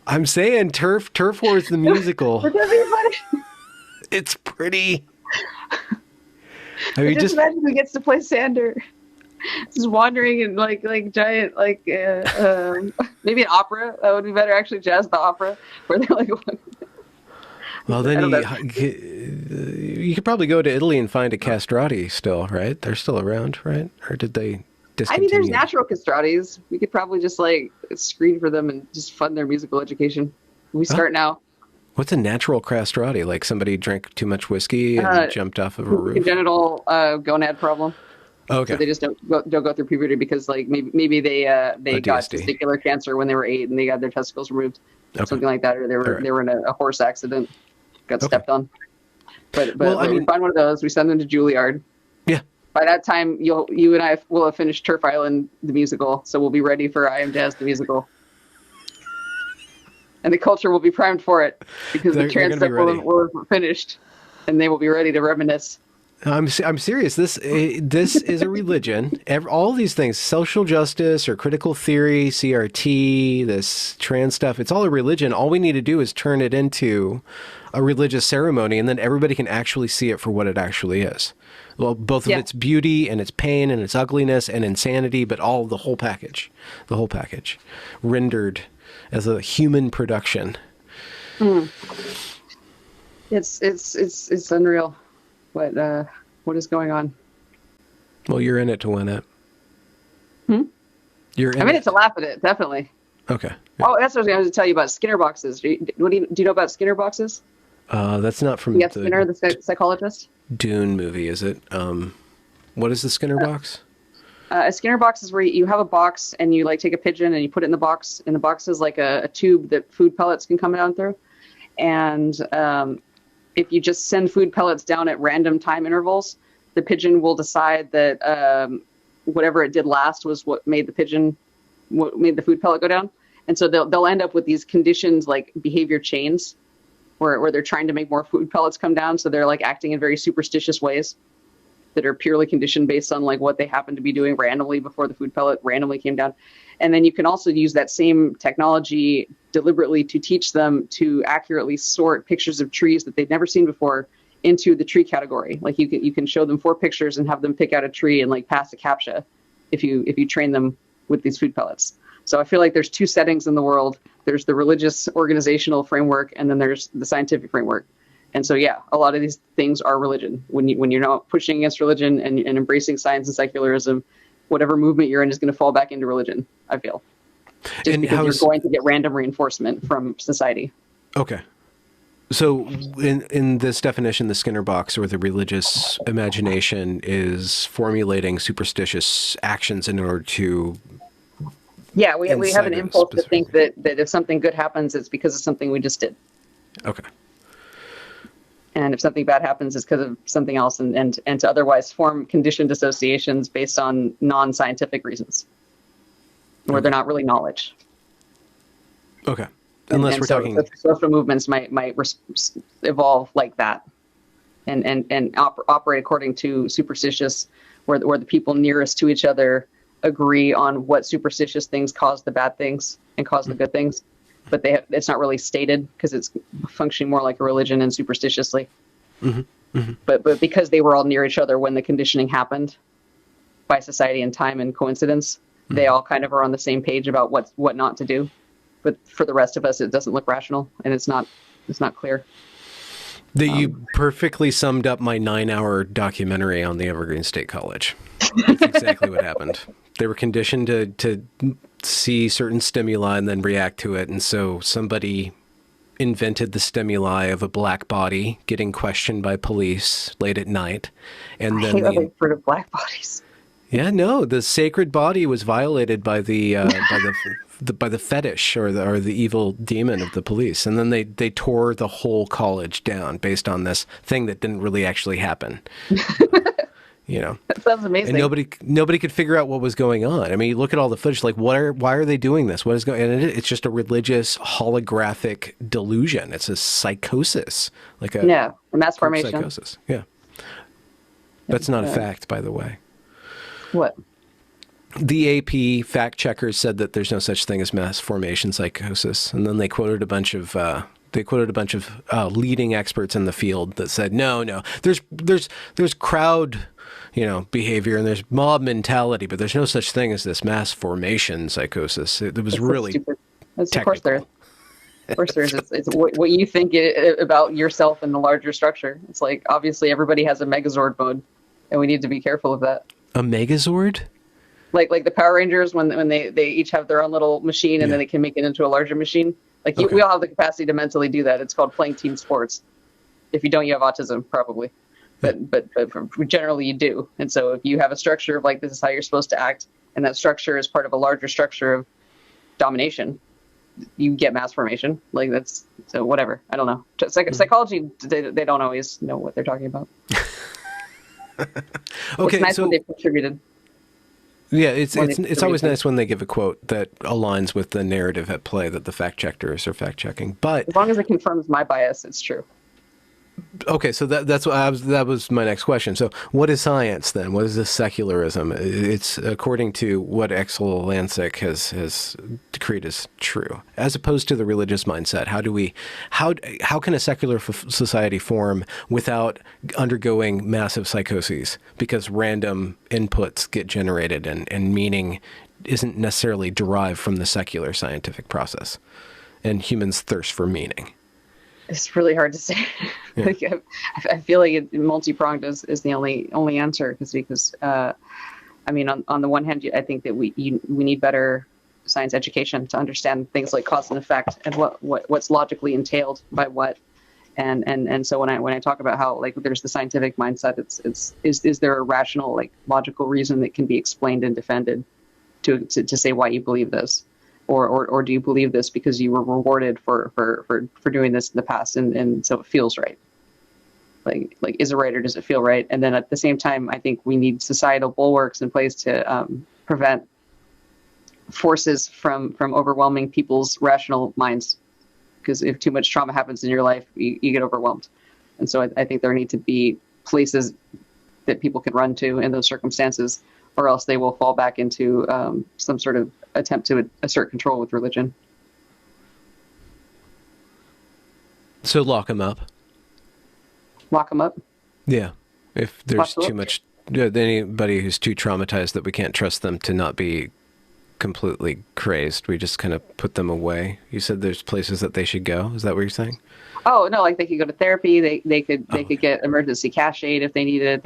I'm saying Turf Wars the musical. Would that be funny? It's pretty. I I mean, just just imagine who gets to play Sander. Just wandering in like giant maybe an opera that would be better actually, jazz the opera where they're like well, I then don't know. you could probably go to Italy and find a castrati still, right? They're still around, right? Or did they I mean, there's discontinue? natural castratis. We could probably just like screen for them and just fund their musical education. We Huh? start now. What's a natural castrati? Like somebody drank too much whiskey and Uh, jumped off of a roof? Congenital gonad problem. Oh, So okay. they just don't go through puberty because like maybe A they got DSD. testicular cancer when they were 8 and they got their testicles removed, Okay. something like that, or All right. they were in a horse accident, got Okay. stepped on. But Well, I we mean, find one of those, we send them to Juilliard. yeah. By that time, you and I will have finished Turf Island the musical, so we'll be ready for I Am Jazz the musical, and the culture will be primed for it because They're the trans gonna be stuff ready. will have finished, and they will be ready to reminisce. I'm serious. This is a religion. All these things, social justice or critical theory, CRT, this trans stuff, it's all a religion. All we need to do is turn it into a religious ceremony, and then everybody can actually see it for what it actually is. Well, both of Yeah. its beauty and its pain and its ugliness and insanity, but all the whole package, rendered as a human production. It's unreal what is going on. Well, you're in it to win it. Hmm? You're in I'm in it. it to laugh at it, definitely. Okay. Oh, that's what I was going to tell you about Skinner boxes. Do you know about Skinner boxes? That's not from Yes, Skinner, the psychologist. Dune movie, is it? What is the Skinner box? A Skinner box is where you have a box and you like take a pigeon and you put it in the box, and the box is like a tube that food pellets can come down through. And if you just send food pellets down at random time intervals, the pigeon will decide that whatever it did last was what made the food pellet go down. And so they'll end up with these conditions like behavior chains where they're trying to make more food pellets come down. So they're like acting in very superstitious ways that are purely conditioned based on like what they happen to be doing randomly before the food pellet randomly came down. And then you can also use that same technology deliberately to teach them to accurately sort pictures of trees that they've never seen before into the tree category. Like you can show them 4 pictures and have them pick out a tree and like pass a CAPTCHA if you train them with these food pellets. So I feel like there's 2 settings in the world. There's the religious organizational framework, and then there's the scientific framework. And so, yeah, a lot of these things are religion. When you're not pushing against religion and embracing science and secularism, whatever movement you're in is going to fall back into religion, I feel. Just And because you're going to get random reinforcement from society. Okay. So in this definition, the Skinner box or the religious imagination is formulating superstitious actions in order to... Yeah, we have Inside an of impulse to think specifically. that if something good happens, it's because of something we just did. Okay. And if something bad happens, it's because of something else, and to otherwise form conditioned associations based on non-scientific reasons, where they're not really knowledge. Okay. Unless And we're so talking... social movements might evolve like that, and operate according to superstitious, where the people nearest to each other agree on what superstitious things cause the bad things and cause the good things, but it's not really stated because it's functioning more like a religion and superstitiously. But because they were all near each other when the conditioning happened by society and time and coincidence, they all kind of are on the same page about what not to do. But for the rest of us, it doesn't look rational, and it's not clear. You perfectly summed up my 9-hour documentary on the Evergreen State College. That's exactly what happened. They were conditioned to see certain stimuli and then react to it. And so somebody invented the stimuli of a black body getting questioned by police late at night. And then they've heard of black bodies. Yeah, no, the sacred body was violated by the by the fetish or the evil demon of the police, and then they tore the whole college down based on this thing that didn't really actually happen. That sounds amazing. And nobody could figure out what was going on. I mean, you look at all the footage, like why are they doing this? What is going? And it's just a religious holographic delusion. It's a psychosis, like a mass formation psychosis. Yeah, that's not a fact, by the way. What? The AP fact checkers said that there's no such thing as mass formation psychosis, and then they quoted a bunch of leading experts in the field that said no, there's crowd, behavior, and there's mob mentality, but there's no such thing as this mass formation psychosis. It was really stupid. Of course there is. Of course there is. It's what you think about yourself in the larger structure. It's like obviously everybody has a Megazord mode, and we need to be careful of that. A Megazord? Like the Power Rangers when they each have their own little machine and then they can make it into a larger machine. We all have the capacity to mentally do that. It's called playing team sports. If you don't, you have autism probably, but generally you do. And so if you have a structure of this is how you're supposed to act, and that structure is part of a larger structure of domination, you get mass formation. That's so whatever. I don't know. Psychology, they don't always know what they're talking about. Okay, it's nice when they've contributed. Yeah, it's always nice when they give a quote that aligns with the narrative at play that the fact checkers are fact checking. But as long as it confirms my bias, it's true. Okay, so that was my next question. So what is science then? What is this secularism? It's according to what Exulansic has decreed as true, as opposed to the religious mindset. How can a secular society form without undergoing massive psychoses? Because random inputs get generated and meaning isn't necessarily derived from the secular scientific process, and humans thirst for meaning. It's really hard to say. Yeah. I feel like multi-pronged is the only answer because on the one hand, I think that we need better science education to understand things like cause and effect and what's logically entailed by what, and so when I talk about how there's the scientific mindset, is there a rational logical reason that can be explained and defended to say why you believe this? Or do you believe this because you were rewarded for doing this in the past and so it feels right? Is it right or does it feel right? And then at the same time, I think we need societal bulwarks in place to prevent forces from overwhelming people's rational minds. Because if too much trauma happens in your life, you get overwhelmed. And so I think there need to be places that people can run to in those circumstances, or else they will fall back into some sort of attempt to assert control with religion. So lock them up. Lock them up? Yeah. If there's too much, anybody who's too traumatized that we can't trust them to not be completely crazed, we just kind of put them away. You said there's places that they should go. Is that what you're saying? Oh no, they could go to therapy. They could get emergency cash aid if they need it.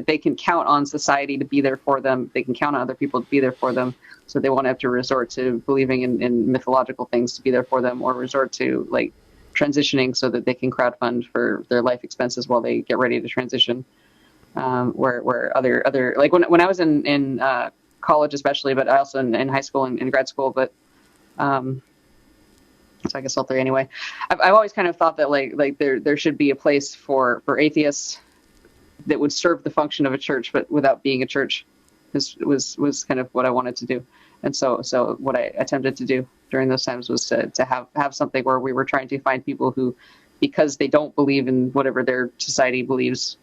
They can count on society to be there for them. They can count on other people to be there for them. So they won't have to resort to believing in mythological things to be there for them, or resort to transitioning so that they can crowdfund for their life expenses while they get ready to transition. Where other when I was in college especially, but also in high school and in grad school, but so I guess all three anyway. I've always kind of thought that there should be a place for atheists that would serve the function of a church, but without being a church. This was kind of what I wanted to do, and so what I attempted to do during those times was to have something where we were trying to find people who because they don't believe in whatever their society believes,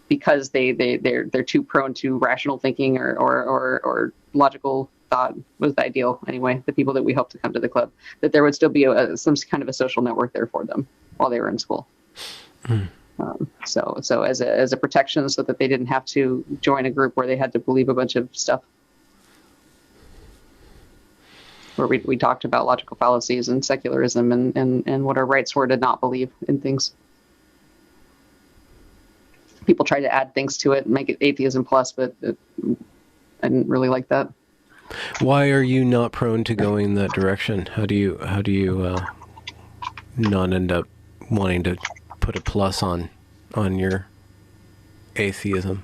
because they're too prone to rational thinking or logical thought was the ideal anyway. The people that we hope to come to the club, that there would still be some kind of a social network there for them while they were in school. So as a protection, so that they didn't have to join a group where they had to believe a bunch of stuff, where we talked about logical fallacies and secularism and what our rights were to not believe in things. People tried to add things to it and make it atheism plus, but I didn't really like that. Why are you not prone to going that direction? How do you not end up wanting to put a plus on your atheism?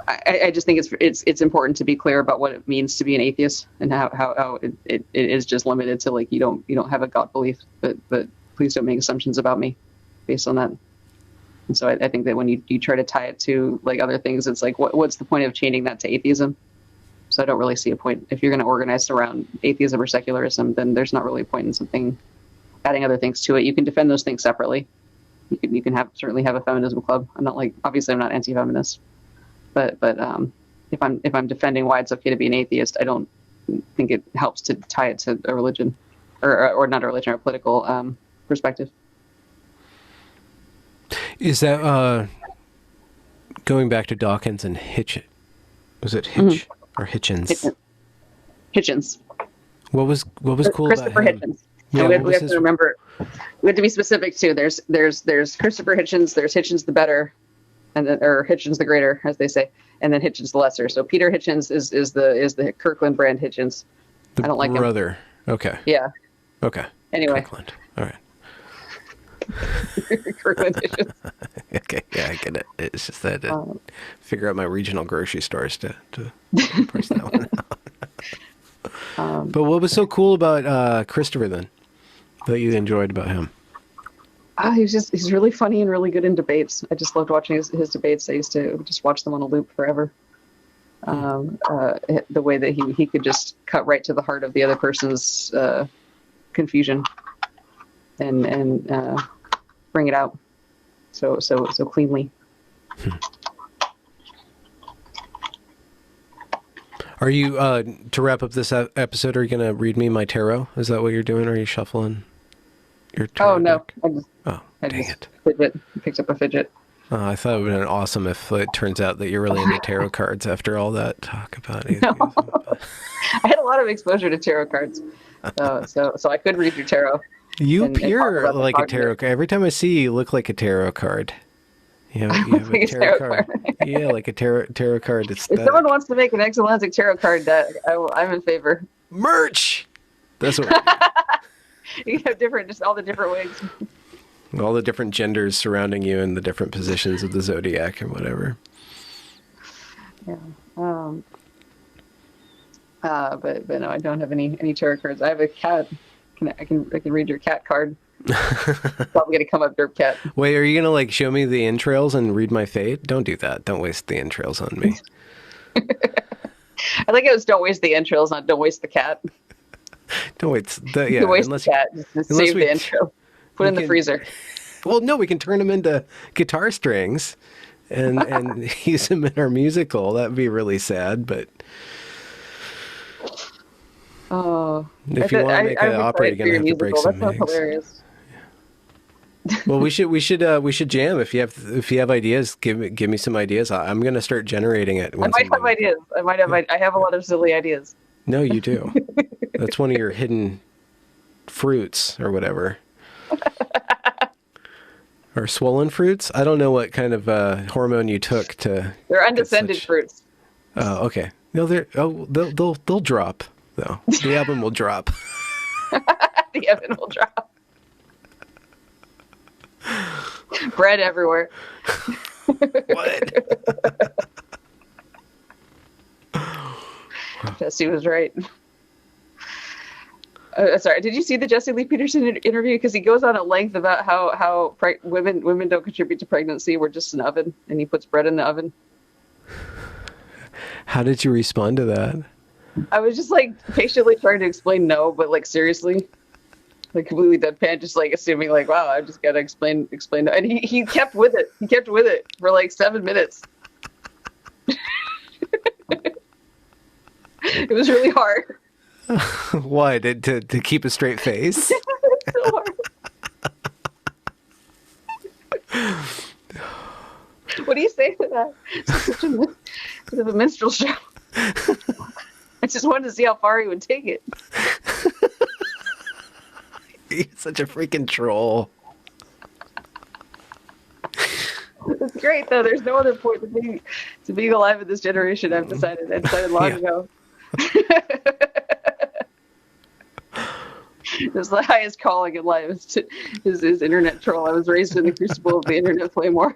I just think it's important to be clear about what it means to be an atheist, and how it is just limited to, like, you don't have a God belief, but please don't make assumptions about me based on that. And so I think that when you try to tie it to, like, other things, it's like, what's the point of chaining that to atheism? So I don't really see a point. If you're going to organize around atheism or secularism, then there's not really a point in something adding other things to it. You can defend those things separately. You can certainly have a feminism club. Obviously I'm not anti-feminist, but if I'm defending why it's okay to be an atheist, I don't think it helps to tie it to a religion, or not a religion, or a political perspective. Is that going back to Dawkins and Hitch? Was it Hitch or Hitchens? Hitchens. What was cool Christopher about him? Hitchens. Yeah, we have to remember. We have to be specific too. There's Christopher Hitchens. There's Hitchens the better, or Hitchens the greater, as they say, and then Hitchens the lesser. So Peter Hitchens is the Kirkland brand Hitchens. I don't like him. Brother. Okay. Yeah. Okay. Anyway. Kirkland. All right. Kirkland Hitchens. Okay. Yeah, I get it. It's just that I figure out my regional grocery stores to price that one out. But what was so cool about Christopher then, that you enjoyed about him? He's really funny and really good in debates. I just loved watching his debates. I used to just watch them on a loop forever. The way that he could just cut right to the heart of the other person's confusion and bring it out so cleanly. Are you, to wrap up this episode, are you going to read me my tarot? Is that what you're doing? Are you shuffling your tarot deck? I just picked up a fidget. I thought it would have been awesome if it turns out that you're really into tarot cards after all that talk about it. No. I had a lot of exposure to tarot cards, so I could read your tarot. You appear like a tarot card. Every time I see you, you look like a tarot card. You have a tarot card. Yeah, like a tarot card. If someone wants to make an Exulansic tarot card deck, I'm in favor. Merch! That's what you have all the different wigs. All the different genders surrounding you and the different positions of the zodiac and whatever. Yeah. But no, I don't have any tarot cards. I have a cat. I can read your cat card. Probably gonna come up derp cat. Wait, are you gonna like show me the entrails and read my fate? Don't do that. Don't waste the entrails on me. I think it was don't waste the entrails, not don't waste the cat. Don't waste the yeah. Waste the cat. Just save the entrail. Put in the freezer. Well, no, we can turn them into guitar strings and use them in our musical. That'd be really sad, but. Oh, if you want to make an opera, you're gonna have to break some eggs. Hilarious. Well, we should jam. If you have ideas, give me some ideas. I'm gonna start generating it. I might have ideas. I have a lot of silly ideas. No, you do. That's one of your hidden fruits or whatever. Or swollen fruits. I don't know what kind of hormone you took to. They're undescended fruits. Oh, okay. No, they'll drop. though. The album will drop. The oven will drop. Bread everywhere. What? Jesse was right. Sorry, did you see the Jesse Lee Peterson interview? Because he goes on at length about how women don't contribute to pregnancy. We're just an oven, and he puts bread in the oven. How did you respond to that? I was just like patiently trying to explain no, but like seriously. like completely deadpan, just like assuming like, wow, I just gotta explain. And he kept with it. He kept with it for like 7 minutes. It was really hard. Why? To keep a straight face? It's so hard. What do you say to that? It's such a bit of a minstrel show. I just wanted to see how far he would take it. He's such a freaking troll. It's great though. There's no other point to being alive in this generation. I've decided. I decided long ago. It's the highest calling in life is internet troll. I was raised in the crucible of the internet flame war.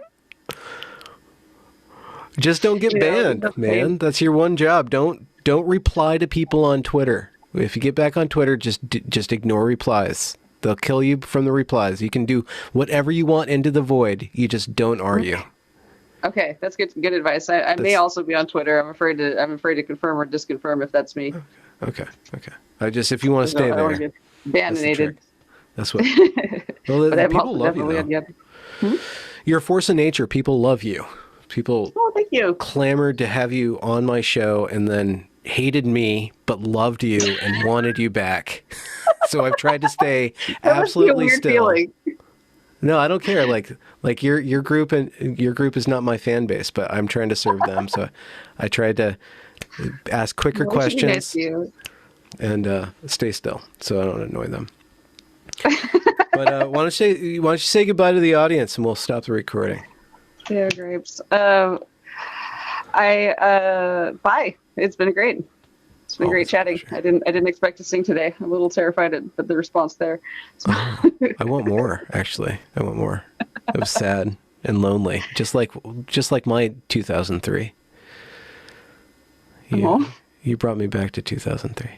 Just don't get banned, man. That's your one job. Don't reply to people on Twitter. If you get back on Twitter, just ignore replies. They'll kill you from the replies. You can do whatever you want into the void. You just don't argue. Okay, that's good advice. I may also be on Twitter. I'm afraid to confirm or disconfirm if that's me. Okay. If you want to stay there. Get bananated. That's what. Well, people love you, though. You're a force of nature. People love you. People thank you. Clamored to have you on my show and then hated me but loved you and wanted you back. So I've tried to stay absolutely still. Feeling. No, I don't care. Like your group is not my fan base, but I'm trying to serve them. So I tried to ask quicker questions and stay still so I don't annoy them. But why don't you say goodbye to the audience and we'll stop the recording. Yeah, grapes. Bye. It's been great. It's been great chatting. I didn't expect to sing today. I'm a little terrified at the response there. So. I want more, actually. I want more. It was sad and lonely, just like my 2003. You brought me back to 2003.